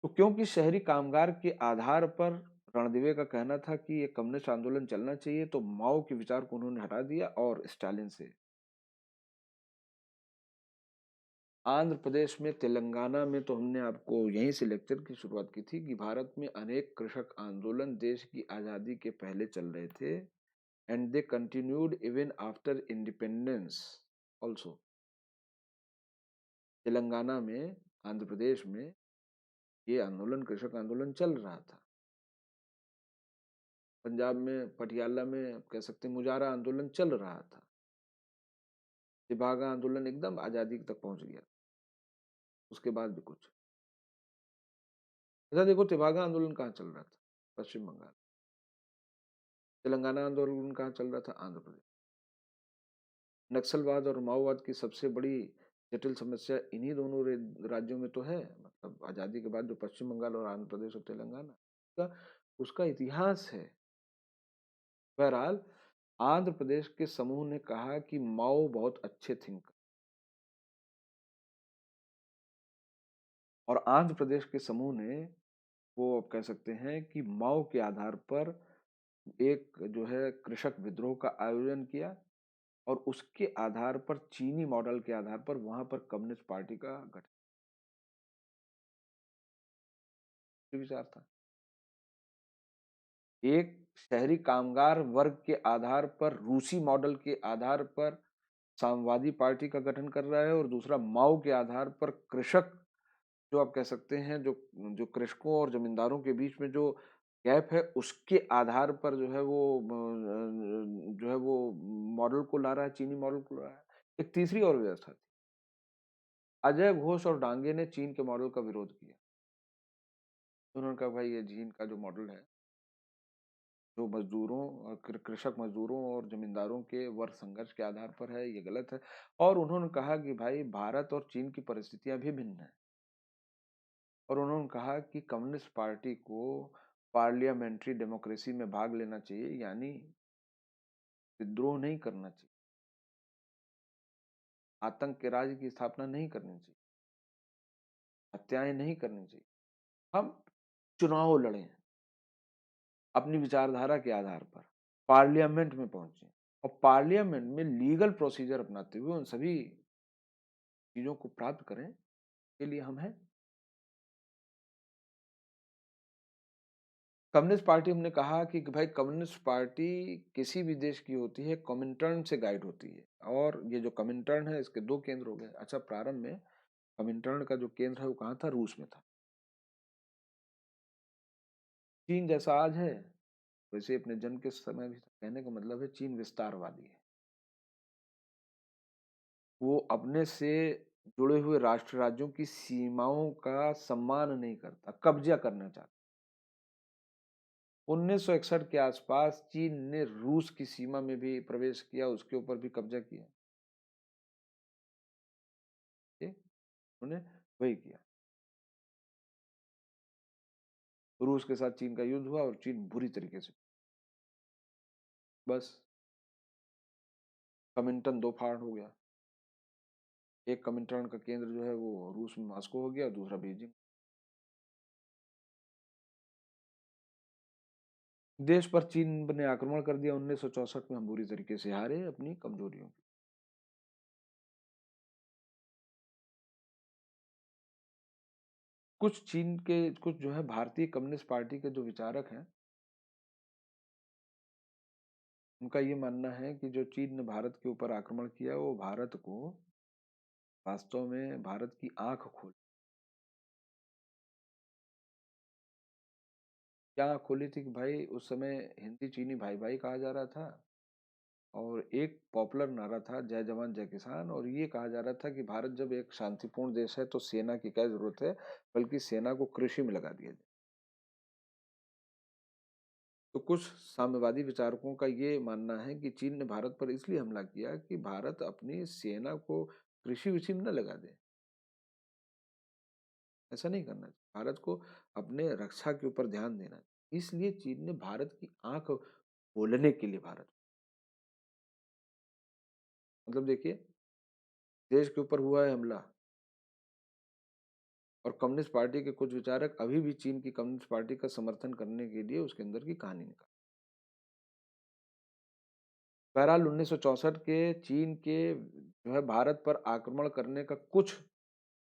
तो क्योंकि शहरी कामगार के आधार पर रणदिवे का कहना था कि ये कम्युनिस्ट आंदोलन चलना चाहिए, तो माओ के विचार को उन्होंने हटा दिया और स्टालिन से। आंध्र प्रदेश में, तेलंगाना में तो हमने आपको यहीं से लेक्चर की शुरुआत की थी कि भारत में अनेक कृषक आंदोलन देश की आजादी के पहले चल रहे थे, and they continued even after independence also. Telangana में, आंध्र प्रदेश में ये आंदोलन, कृषक आंदोलन चल रहा था। पंजाब में, पटियाला में कह सकते हैं मुजाहरा आंदोलन चल रहा था। तिभागा आंदोलन एकदम आजादी तक पहुंच गया, उसके बाद भी कुछ। अच्छा देखो, तिभागा आंदोलन कहाँ चल रहा था? पश्चिम बंगाल। तेलंगाना आंदोलन कहाँ चल रहा था? आंध्र प्रदेश। नक्सलवाद और माओवाद की सबसे बड़ी जटिल समस्या इन्हीं दोनों राज्यों में तो है। मतलब आजादी के बाद जो पश्चिम बंगाल और आंध्र प्रदेश और तेलंगाना का उसका इतिहास है। बहरहाल आंध्र प्रदेश के समूह ने कहा कि माओ बहुत अच्छे थिंकर, और आंध्र प्रदेश के समूह ने, वो आप कह सकते हैं कि माओ के आधार पर एक जो है कृषक विद्रोह का आयोजन किया, और उसके आधार पर चीनी मॉडल के आधार पर वहां पर कम्युनिस्ट पार्टी का गठन विचार था। एक शहरी कामगार वर्ग के आधार पर, रूसी मॉडल के आधार पर साम्यवादी पार्टी का गठन कर रहा है, और दूसरा माओ के आधार पर कृषक, जो आप कह सकते हैं जो जो कृषकों और जमींदारों के बीच में जो गैप है, उसके आधार पर जो है वो मॉडल को ला रहा है, चीनी मॉडल को ला रहा है। एक तीसरी और व्यवस्था थी। अजय घोष और डांगे ने चीन के मॉडल का विरोध किया। उन्होंने कहा भाई ये चीन का जो मॉडल है, जो मजदूरों और कृषक मजदूरों और जमींदारों के वर्ग संघर्ष के आधार पर है, ये गलत है। और उन्होंने कहा कि भाई भारत और चीन की परिस्थितियां भी भिन्न है, और उन्होंने कहा कि कम्युनिस्ट पार्टी को पार्लियामेंट्री डेमोक्रेसी में भाग लेना चाहिए, यानी विद्रोह नहीं करना चाहिए, आतंक के राज की स्थापना नहीं करनी चाहिए, हत्याएं नहीं करनी चाहिए। हम चुनाव लड़ें अपनी विचारधारा के आधार पर, पार्लियामेंट में पहुंचे, और पार्लियामेंट में लीगल प्रोसीजर अपनाते हुए उन सभी चीजों को प्राप्त करें के लिए हम हैं। कम्युनिस्ट पार्टी, हमने कहा कि भाई कम्युनिस्ट पार्टी किसी भी देश की होती है, कमिंटर्न से गाइड होती है, और ये जो कमिंटर्न है इसके दो केंद्र हो गए। अच्छा, प्रारंभ में कमिंटर्न का जो केंद्र है वो कहाँ था? रूस में था। चीन जैसा आज है वैसे अपने जन्म के समय भी था। कहने का मतलब है चीन विस्तारवादी है, वो अपने से जुड़े हुए राष्ट्र राज्यों की सीमाओं का सम्मान नहीं करता, कब्जा करना चाहता। 1961 के आसपास चीन ने रूस की सीमा में भी प्रवेश किया, उसके ऊपर भी कब्जा किया। उन्होंने वही किया। रूस के साथ चीन का युद्ध हुआ और चीन बुरी तरीके से, बस कमिंटन दो फाड़ हो गया। एक कमिंटन का केंद्र जो है वो रूस में मॉस्को हो गया, दूसरा बीजिंग। देश पर चीन ने आक्रमण कर दिया 1964 में। हम बुरी तरीके से हारे अपनी कमजोरियों। कुछ चीन के, कुछ जो है भारतीय कम्युनिस्ट पार्टी के जो विचारक हैं, उनका ये मानना है कि जो चीन ने भारत के ऊपर आक्रमण किया वो भारत को वास्तव में भारत की आंख खोली। क्या आंख खोली थी? कि भाई उस समय हिंदी चीनी भाई भाई कहा जा रहा था, और एक पॉपुलर नारा था जय जवान जय किसान, और ये कहा जा रहा था कि भारत जब एक शांतिपूर्ण देश है तो सेना की क्या जरूरत है, बल्कि सेना को कृषि में लगा दिया जाए। तो कुछ साम्यवादी विचारकों का ये मानना है कि चीन ने भारत पर इसलिए हमला किया कि भारत अपनी सेना को कृषि विषि में न लगा दे। ऐसा नहीं करना चाहिए, भारत को अपने रक्षा के ऊपर ध्यान देना चाहिए। इसलिए चीन ने भारत की आंख खोलने के लिए भारत, मतलब देखिए, देश के ऊपर हुआ है हमला, और कम्युनिस्ट पार्टी के कुछ विचारक अभी भी चीन की कम्युनिस्ट पार्टी का समर्थन करने के लिए उसके अंदर की कहानी निकाल। बहरहाल 1964 के चीन के जो है भारत पर आक्रमण करने का कुछ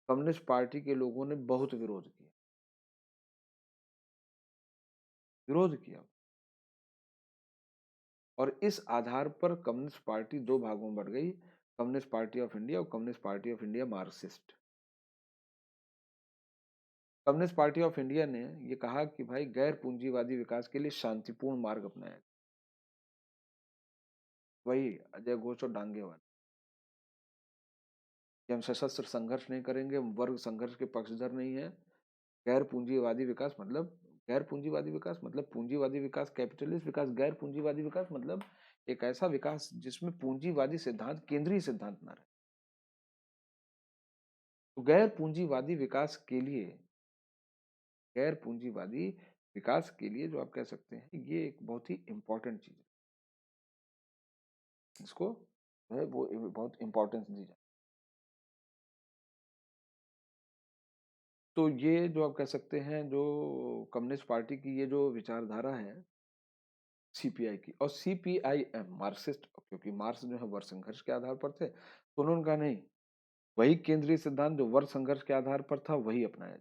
कम्युनिस्ट पार्टी के लोगों ने बहुत विरोध किया, और इस आधार पर कम्युनिस्ट पार्टी दो भागों में बढ़ गई, कम्युनिस्ट पार्टी ऑफ इंडिया और communist party of India Marxist. Communist party of India ने यह कहा कि भाई गैर पूंजीवादी विकास के लिए शांतिपूर्ण मार्ग अपनाया। वही अजय घोष और डांगे वाले कि हम सशस्त्र संघर्ष नहीं करेंगे, हम वर्ग संघर्ष के पक्षधर नहीं है। गैर पूंजीवादी विकास मतलब, गैर पूंजीवादी विकास मतलब पूंजीवादी विकास कैपिटलिस्ट विकास, गैर पूंजीवादी विकास मतलब एक ऐसा विकास जिसमें पूंजीवादी सिद्धांत केंद्रीय सिद्धांत ना रहे। तो गैर पूंजीवादी विकास के लिए, गैर पूंजीवादी विकास के लिए जो आप कह सकते हैं ये एक बहुत ही इंपॉर्टेंट चीज है, इसको जो है वो बहुत इंपॉर्टेंस दी जाए। तो ये जो आप कह सकते हैं जो कम्युनिस्ट पार्टी की ये जो विचारधारा है सीपीआई की, और सीपीआईएम मार्क्सिस्ट, क्योंकि मार्क्स जो है वर्ग संघर्ष के आधार पर थे, तो उन्होंने कहा नहीं, वही केंद्रीय सिद्धांत जो वर्ग संघर्ष के आधार पर था वही अपनाया।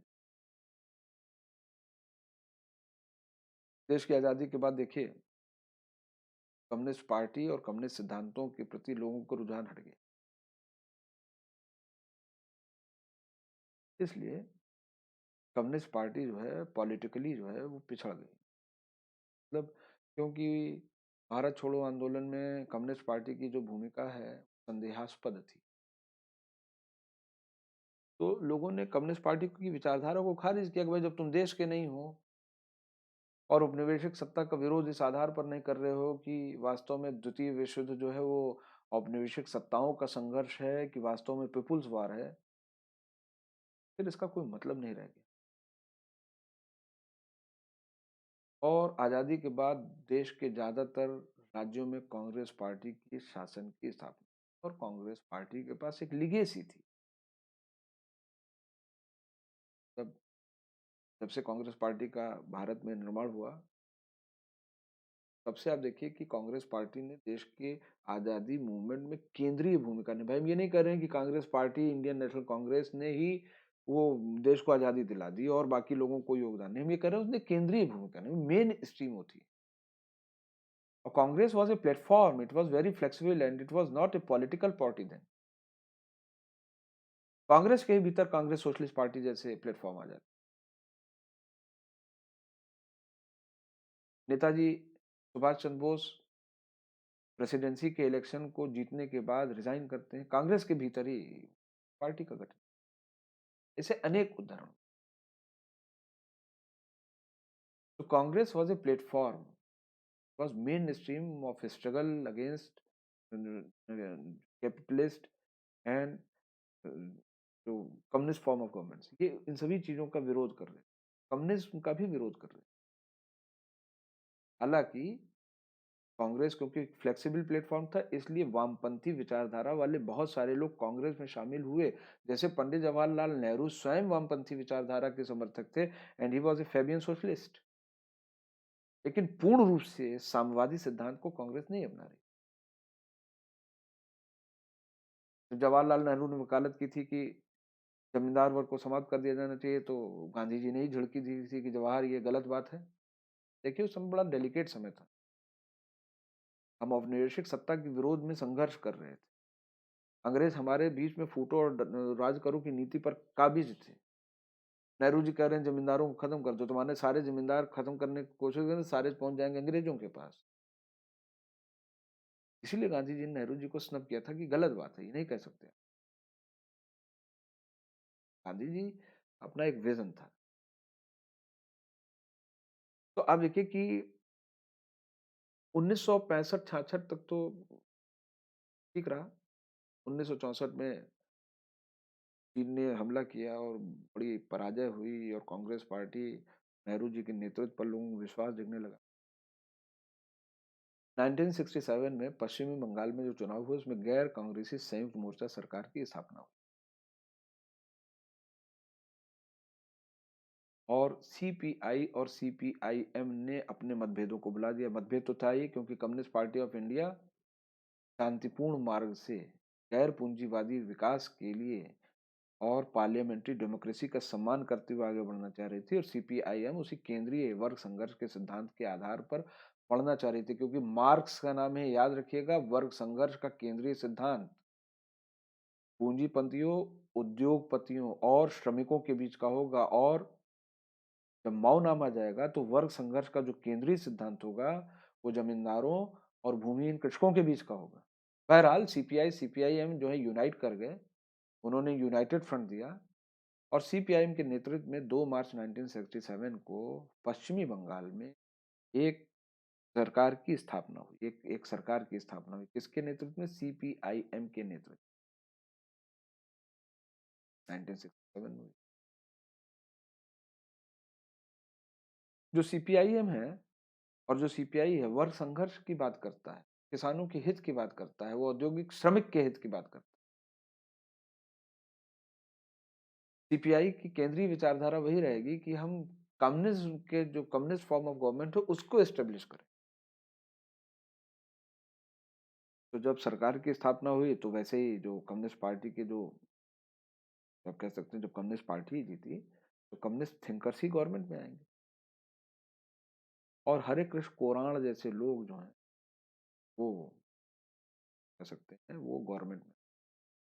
देश की आजादी के बाद देखिए कम्युनिस्ट पार्टी और कम्युनिस्ट सिद्धांतों के प्रति लोगों को रुझान हट गया। इसलिए कम्युनिस्ट पार्टी जो है पॉलिटिकली जो है वो पिछड़ गई। मतलब क्योंकि भारत छोड़ो आंदोलन में कम्युनिस्ट पार्टी की जो भूमिका है संदेहास्पद थी, तो लोगों ने कम्युनिस्ट पार्टी की विचारधारा को खारिज किया कि भाई जब तुम देश के नहीं हो और औपनिवेशिक सत्ता का विरोध इस आधार पर नहीं कर रहे हो कि वास्तव में द्वितीय विश्व युद्ध जो है वो औपनिवेशिक सत्ताओं का संघर्ष है कि वास्तव में पीपुल्स वार है, फिर इसका कोई मतलब नहीं रह गया। और आज़ादी के बाद देश के ज़्यादातर राज्यों में कांग्रेस पार्टी की शासन की स्थापना और कांग्रेस पार्टी के पास एक लिगेसी थी। तब जब से कांग्रेस पार्टी का भारत में निर्माण हुआ, तब से आप देखिए कि कांग्रेस पार्टी ने देश के आज़ादी मूवमेंट में केंद्रीय भूमिका निभाई। हम ये नहीं कर रहे हैं कि Congress party, Indian national Congress ने ही वो देश को आज़ादी दिला दी और बाकी लोगों को योगदान नहीं। हम ये कह रहे हैं उसने केंद्रीय भूमिका निभाई, मेन स्ट्रीम होती। और Congress was a platform, it was very flexible and it was not a political party then. Congress के ही भीतर कांग्रेस सोशलिस्ट पार्टी जैसे प्लेटफॉर्म आ जाते। नेताजी सुभाष चंद्र बोस प्रेसिडेंसी के इलेक्शन को जीतने के बाद रिजाइन करते हैं, कांग्रेस के भीतर ही पार्टी का गठन। ऐसे अनेक उदाहरण। तो Congress was a platform, was main stream of struggle against capitalist and जो कम्युनिस्ट फॉर्म ऑफ गवर्नमेंट, ये इन सभी चीजों का विरोध कर रहे हैं, कम्युनिज्म का भी विरोध कर रहे हैं। हालांकि कांग्रेस क्योंकि फ्लेक्सिबल प्लेटफॉर्म था, इसलिए वामपंथी विचारधारा वाले बहुत सारे लोग कांग्रेस में शामिल हुए। जैसे पंडित जवाहरलाल नेहरू स्वयं वामपंथी विचारधारा के समर्थक थे and he was a Fabian socialist. लेकिन पूर्ण रूप से साम्यवादी सिद्धांत को कांग्रेस नहीं अपना रही। तो जवाहरलाल नेहरू ने वकालत की थी कि जमींदार वर्ग को समाप्त कर दिया जाना चाहिए, तो गांधी जी ने ही झिड़की दी थी कि जवाहर ये गलत बात है। देखिए उस समय बड़ा डेलिकेट समय था, हम औपनिवेशिक सत्ता के विरोध में संघर्ष कर रहे थे, अंग्रेज हमारे बीच में फूटो और राज करो की नीति पर काबिज थे। नेहरू जी कह रहे हैं जमींदारों को खत्म कर दो, तो माने सारे जमींदार खत्म करने की कोशिश करें, सारे पहुंच जाएंगे अंग्रेजों के पास। इसीलिए गांधी जी ने नेहरू जी को स्नब किया था कि गलत बात है, ये नहीं कह सकते। गांधी जी अपना एक विजन था। तो आप देखिए कि 1965-66 तक तो ठीक रहा। 1964 में चीन ने हमला किया और बड़ी पराजय हुई और कांग्रेस पार्टी नेहरू जी के नेतृत्व पर लोगों को विश्वास दिखने लगा। 1967 में पश्चिमी बंगाल में जो चुनाव हुए उसमें गैर कांग्रेसी संयुक्त मोर्चा सरकार की स्थापना हुई और सीपीआई और सीपीआईएम ने अपने मतभेदों को बुला दिया। मतभेद तो था ही क्योंकि कम्युनिस्ट पार्टी ऑफ इंडिया शांतिपूर्ण मार्ग से गैर पूंजीवादी विकास के लिए और पार्लियामेंट्री डेमोक्रेसी का सम्मान करते हुए आगे बढ़ना चाह रही थी और सीपीआईएम उसी केंद्रीय वर्ग संघर्ष के सिद्धांत के आधार पर बढ़ना चाह रही थी, क्योंकि मार्क्स का नाम है, याद रखिएगा, वर्ग संघर्ष का केंद्रीय सिद्धांत पूंजीपतियों, उद्योगपतियों और श्रमिकों के बीच का होगा। और जब माओनामा जाएगा तो वर्ग संघर्ष का जो केंद्रीय सिद्धांत होगा वो जमींदारों और भूमिहीन कृषकों के बीच का होगा। बहरहाल सीपीआई सीपीआईएम जो है यूनाइट कर गए, उन्होंने यूनाइटेड फ्रंट दिया और सीपीआईएम के नेतृत्व में 2 मार्च 1967 को पश्चिमी बंगाल में एक सरकार की स्थापना हुई। एक सरकार की स्थापना हुई, किसके नेतृत्व में? सीपीआईएम के नेतृत्व 1967 में हुई। जो सीपीआईएम है और जो सीपीआई है वर्ग संघर्ष की बात करता है, किसानों के हित की बात करता है, वो औद्योगिक श्रमिक के हित की बात करता है। सीपीआई की केंद्रीय विचारधारा वही रहेगी कि हम कम्युनिज्म के जो कम्युनिस्ट फॉर्म ऑफ गवर्नमेंट है उसको एस्टेब्लिश करें। तो जब सरकार की स्थापना हुई तो वैसे ही जो कम्युनिस्ट पार्टी के जो आप कह सकते हैं जो कम्युनिस्ट पार्टी जीती, तो कम्युनिस्ट थिंकर्स ही गवर्नमेंट में आएंगे। और हरे कृष्ण कोराण जैसे लोग जो हैं वो कह सकते हैं वो गवर्नमेंट में।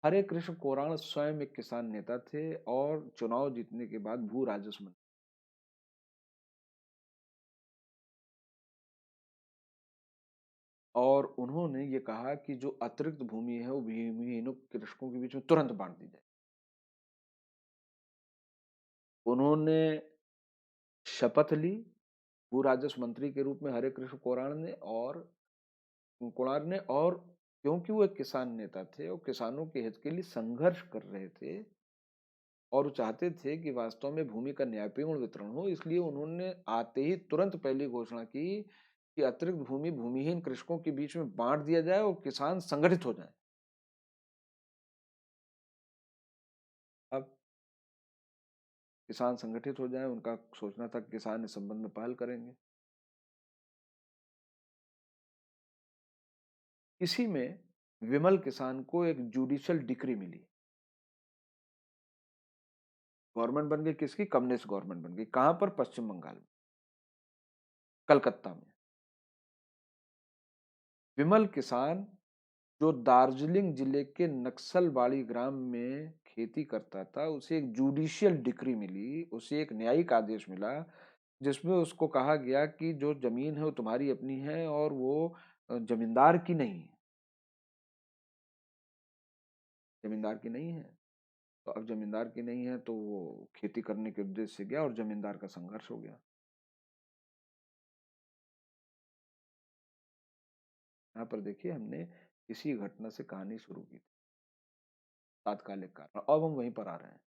हरे कृष्ण कोराण स्वयं एक किसान नेता थे और चुनाव जीतने के बाद भू राजस्व मंत्री। और उन्होंने ये कहा कि जो अतिरिक्त भूमि है वो भूमिहीनों कृषकों के बीच में तुरंत बांट दी जाए। उन्होंने शपथ ली भू राजस्व मंत्री के रूप में हरे कृष्ण कोणार ने। और क्योंकि वो एक किसान नेता थे और किसानों के हित के लिए संघर्ष कर रहे थे और वो चाहते थे कि वास्तव में भूमि का न्यायपूर्ण वितरण हो, इसलिए उन्होंने आते ही तुरंत पहली घोषणा की कि अतिरिक्त भूमि भूमिहीन कृषकों के बीच में बांट दिया जाए और किसान संगठित हो जाए। अब किसान संगठित हो जाए, उनका सोचना था कि किसान इस संबंध में पहल करेंगे। इसी में विमल किसान को एक जुडिशियल डिक्री मिली। गवर्नमेंट बन गई किसकी? कम्युनिस्ट गवर्नमेंट बन गई। कहां पर? पश्चिम बंगाल में, कलकत्ता में। विमल किसान जो दार्जिलिंग जिले के नक्सलबाड़ी ग्राम में खेती करता था, उसे एक जुडिशियल डिक्री मिली, उसे एक न्यायिक आदेश मिला जिसमें उसको कहा गया कि जो जमीन है वो तुम्हारी अपनी है और वो जमींदार की नहीं है। जमींदार की नहीं है। तो अब जमींदार की नहीं है तो वो खेती करने के उद्देश्य से गया और जमींदार का संघर्ष हो गया। यहाँ पर देखिए हमने इसी घटना से कहानी शुरू की थी, तात्कालिक कारण। अब हम वहीं पर आ रहे हैं।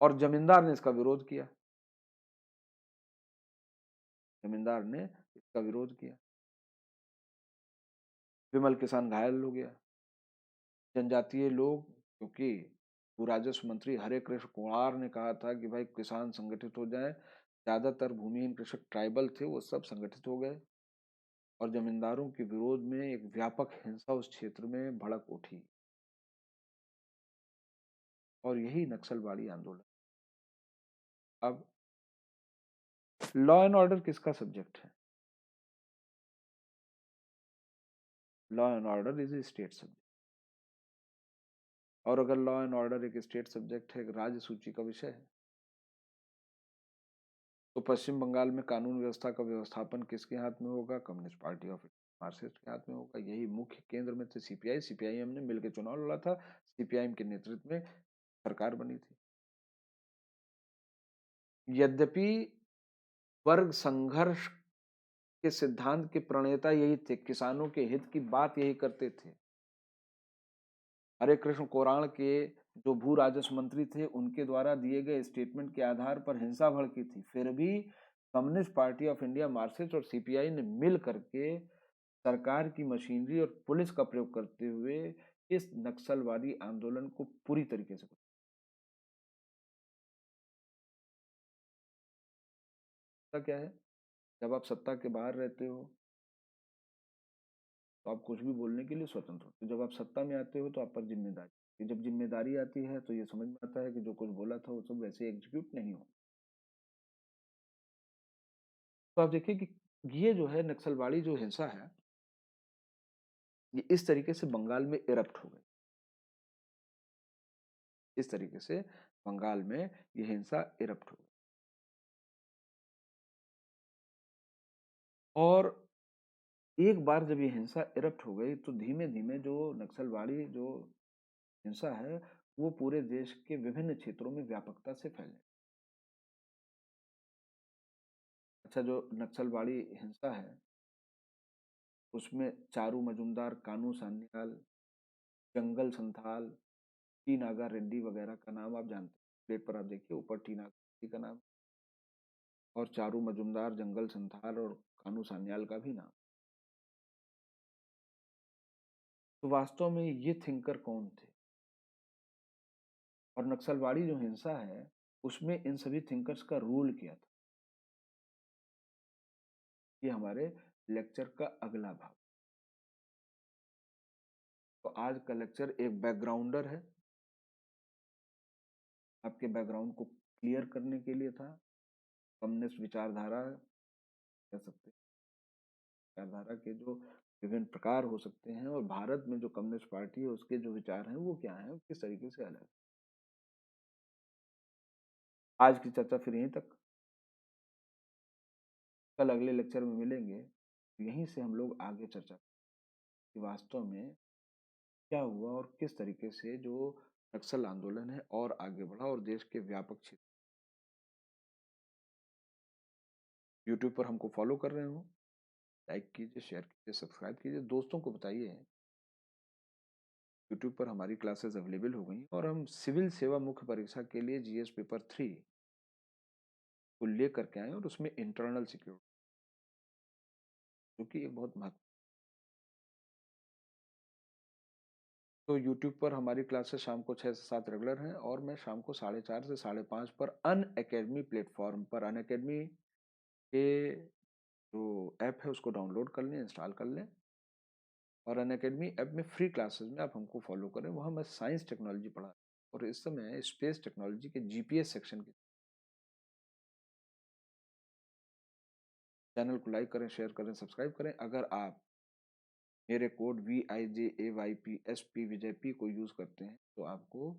और जमींदार ने इसका विरोध किया। जमींदार ने इसका विरोध किया। विमल किसान घायल हो गया। जनजातीय लोग, क्योंकि भू राजस्व मंत्री हरे कृष्ण कुमार ने कहा था कि भाई किसान संगठित हो जाए, ज्यादातर भूमिहीन कृषक ट्राइबल थे, वो सब संगठित हो गए और जमींदारों के विरोध में एक व्यापक हिंसा उस क्षेत्र में भड़क उठी और यही नक्सलवाड़ी आंदोलन। अब लॉ एंड ऑर्डर किसका सब्जेक्ट है? Law and order is a state subject. और अगर लॉ एंड ऑर्डर एक स्टेट सब्जेक्ट है, एक राज्य सूची का विषय है, तो पश्चिम बंगाल में कानून व्यवस्था का व्यवस्थापन किसके हाथ में होगा? कम्युनिस्ट पार्टी ऑफ मार्क्सिस्ट के हाथ में होगा। यही मुख्य केंद्र में थे सीपीआई। सीपीआईएम ने मिलकर चुनाव लड़ा था। सीपीआईएम के नेतृत्व में सरकार बनी थी। यद्यपि वर्ग संघर्ष के सिद्धांत के प्रणेता यही थे, किसानों के हित की बात यही करते थे। हरे कृष्ण कोराण के जो भू राजस्व मंत्री थे, उनके द्वारा दिए गए स्टेटमेंट के आधार पर हिंसा भड़की थी। फिर भी communist party of India Marxist और सीपीआई ने मिल करके सरकार की मशीनरी और पुलिस का प्रयोग करते हुए इस नक्सलवादी आंदोलन को पूरी तरीके से क्या है, जब आप सत्ता के बाहर रहते हो तो आप कुछ भी बोलने के लिए स्वतंत्र होते हो। जब आप सत्ता में आते हो तो आप पर जिम्मेदारी, जब जिम्मेदारी आती है तो ये समझ में आता है कि जो कुछ बोला था वो सब वैसे एग्जीक्यूट नहीं हो। तो आप देखिए कि ये जो है नक्सलवाड़ी जो हिंसा है, ये इस तरीके से बंगाल में इरप्ट हो गई। इस तरीके से बंगाल में ये हिंसा इरप्ट हो गई। और एक बार जब ये हिंसा इरप्ट हो गई तो धीमे धीमे जो नक्सलवाड़ी जो हिंसा है वो पूरे देश के विभिन्न क्षेत्रों में व्यापकता से फैले। अच्छा, जो नक्सलवाड़ी हिंसा है उसमें चारू मजुमदार, कानू सान्याल, जंगल संथाल, टी नागा रेड्डी वगैरह का नाम आप जानते हैं। प्लेट पर आप देखिए ऊपर टी नागा रेड्डी का नाम और चारू मजुमदार, जंगल संथाल और कानू सान्याल का भी नाम। तो वास्तव में ये थिंकर कौन थे? और नक्सलवाड़ी जो हिंसा है उसमें इन सभी थिंकर्स का रोल क्या था? ये हमारे लेक्चर का अगला भाग। तो आज का लेक्चर एक बैकग्राउंडर है, आपके बैकग्राउंड को क्लियर करने के लिए था। कम्युनिस्ट विचारधारा कह सकते हैं, विचारधारा के जो विभिन्न प्रकार हो सकते हैं और भारत में जो कम्युनिस्ट पार्टी है उसके जो विचार हैं वो क्या हैं, किस तरीके से अलग। आज की चर्चा फिर यहीं तक, कल अगले लेक्चर में मिलेंगे, यहीं से हम लोग आगे चर्चा कि वास्तव में क्या हुआ और किस तरीके से जो नक्सल आंदोलन है और आगे बढ़ा और देश के व्यापक क्षेत्र। यूट्यूब पर हमको फॉलो कर रहे हो, लाइक कीजिए, शेयर कीजिए, सब्सक्राइब कीजिए, दोस्तों को बताइए। यूट्यूब पर हमारी क्लासेस अवेलेबल हो गई और हम सिविल सेवा मुख्य परीक्षा के लिए जीएस पेपर 3 को लेकर के आए और उसमें इंटरनल सिक्योरिटी, जो कि एक बहुत महत्व। तो यूट्यूब पर हमारी क्लासेस शाम को 6 से 7 रेगुलर हैं और मैं शाम को 4:30 से 5:30 पर अन अकेडमी प्लेटफॉर्म पर, अन अकेडमी के जो ऐप है उसको डाउनलोड कर लें, इंस्टॉल कर लें और अन अकेडमी ऐप में फ्री क्लासेस में आप हमको फॉलो करें। वहाँ मैं साइंस टेक्नोलॉजी पढ़ा और इस समय स्पेस टेक्नोलॉजी के जीपीएस सेक्शन के। चैनल को लाइक करें, शेयर करें, सब्सक्राइब करें। अगर आप मेरे कोड VIJAYPSP विजय पी को यूज़ करते हैं तो आपको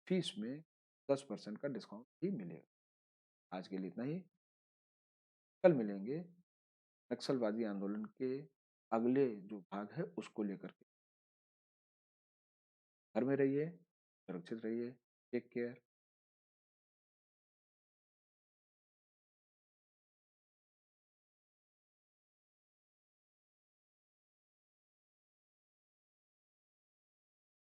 फीस में 10% का डिस्काउंट भी मिलेगा। आज के लिए इतना ही, कल मिलेंगे नक्सलवादी आंदोलन के अगले जो भाग है उसको लेकर के। घर में रहिए, सुरक्षित रहिए, टेक केयर।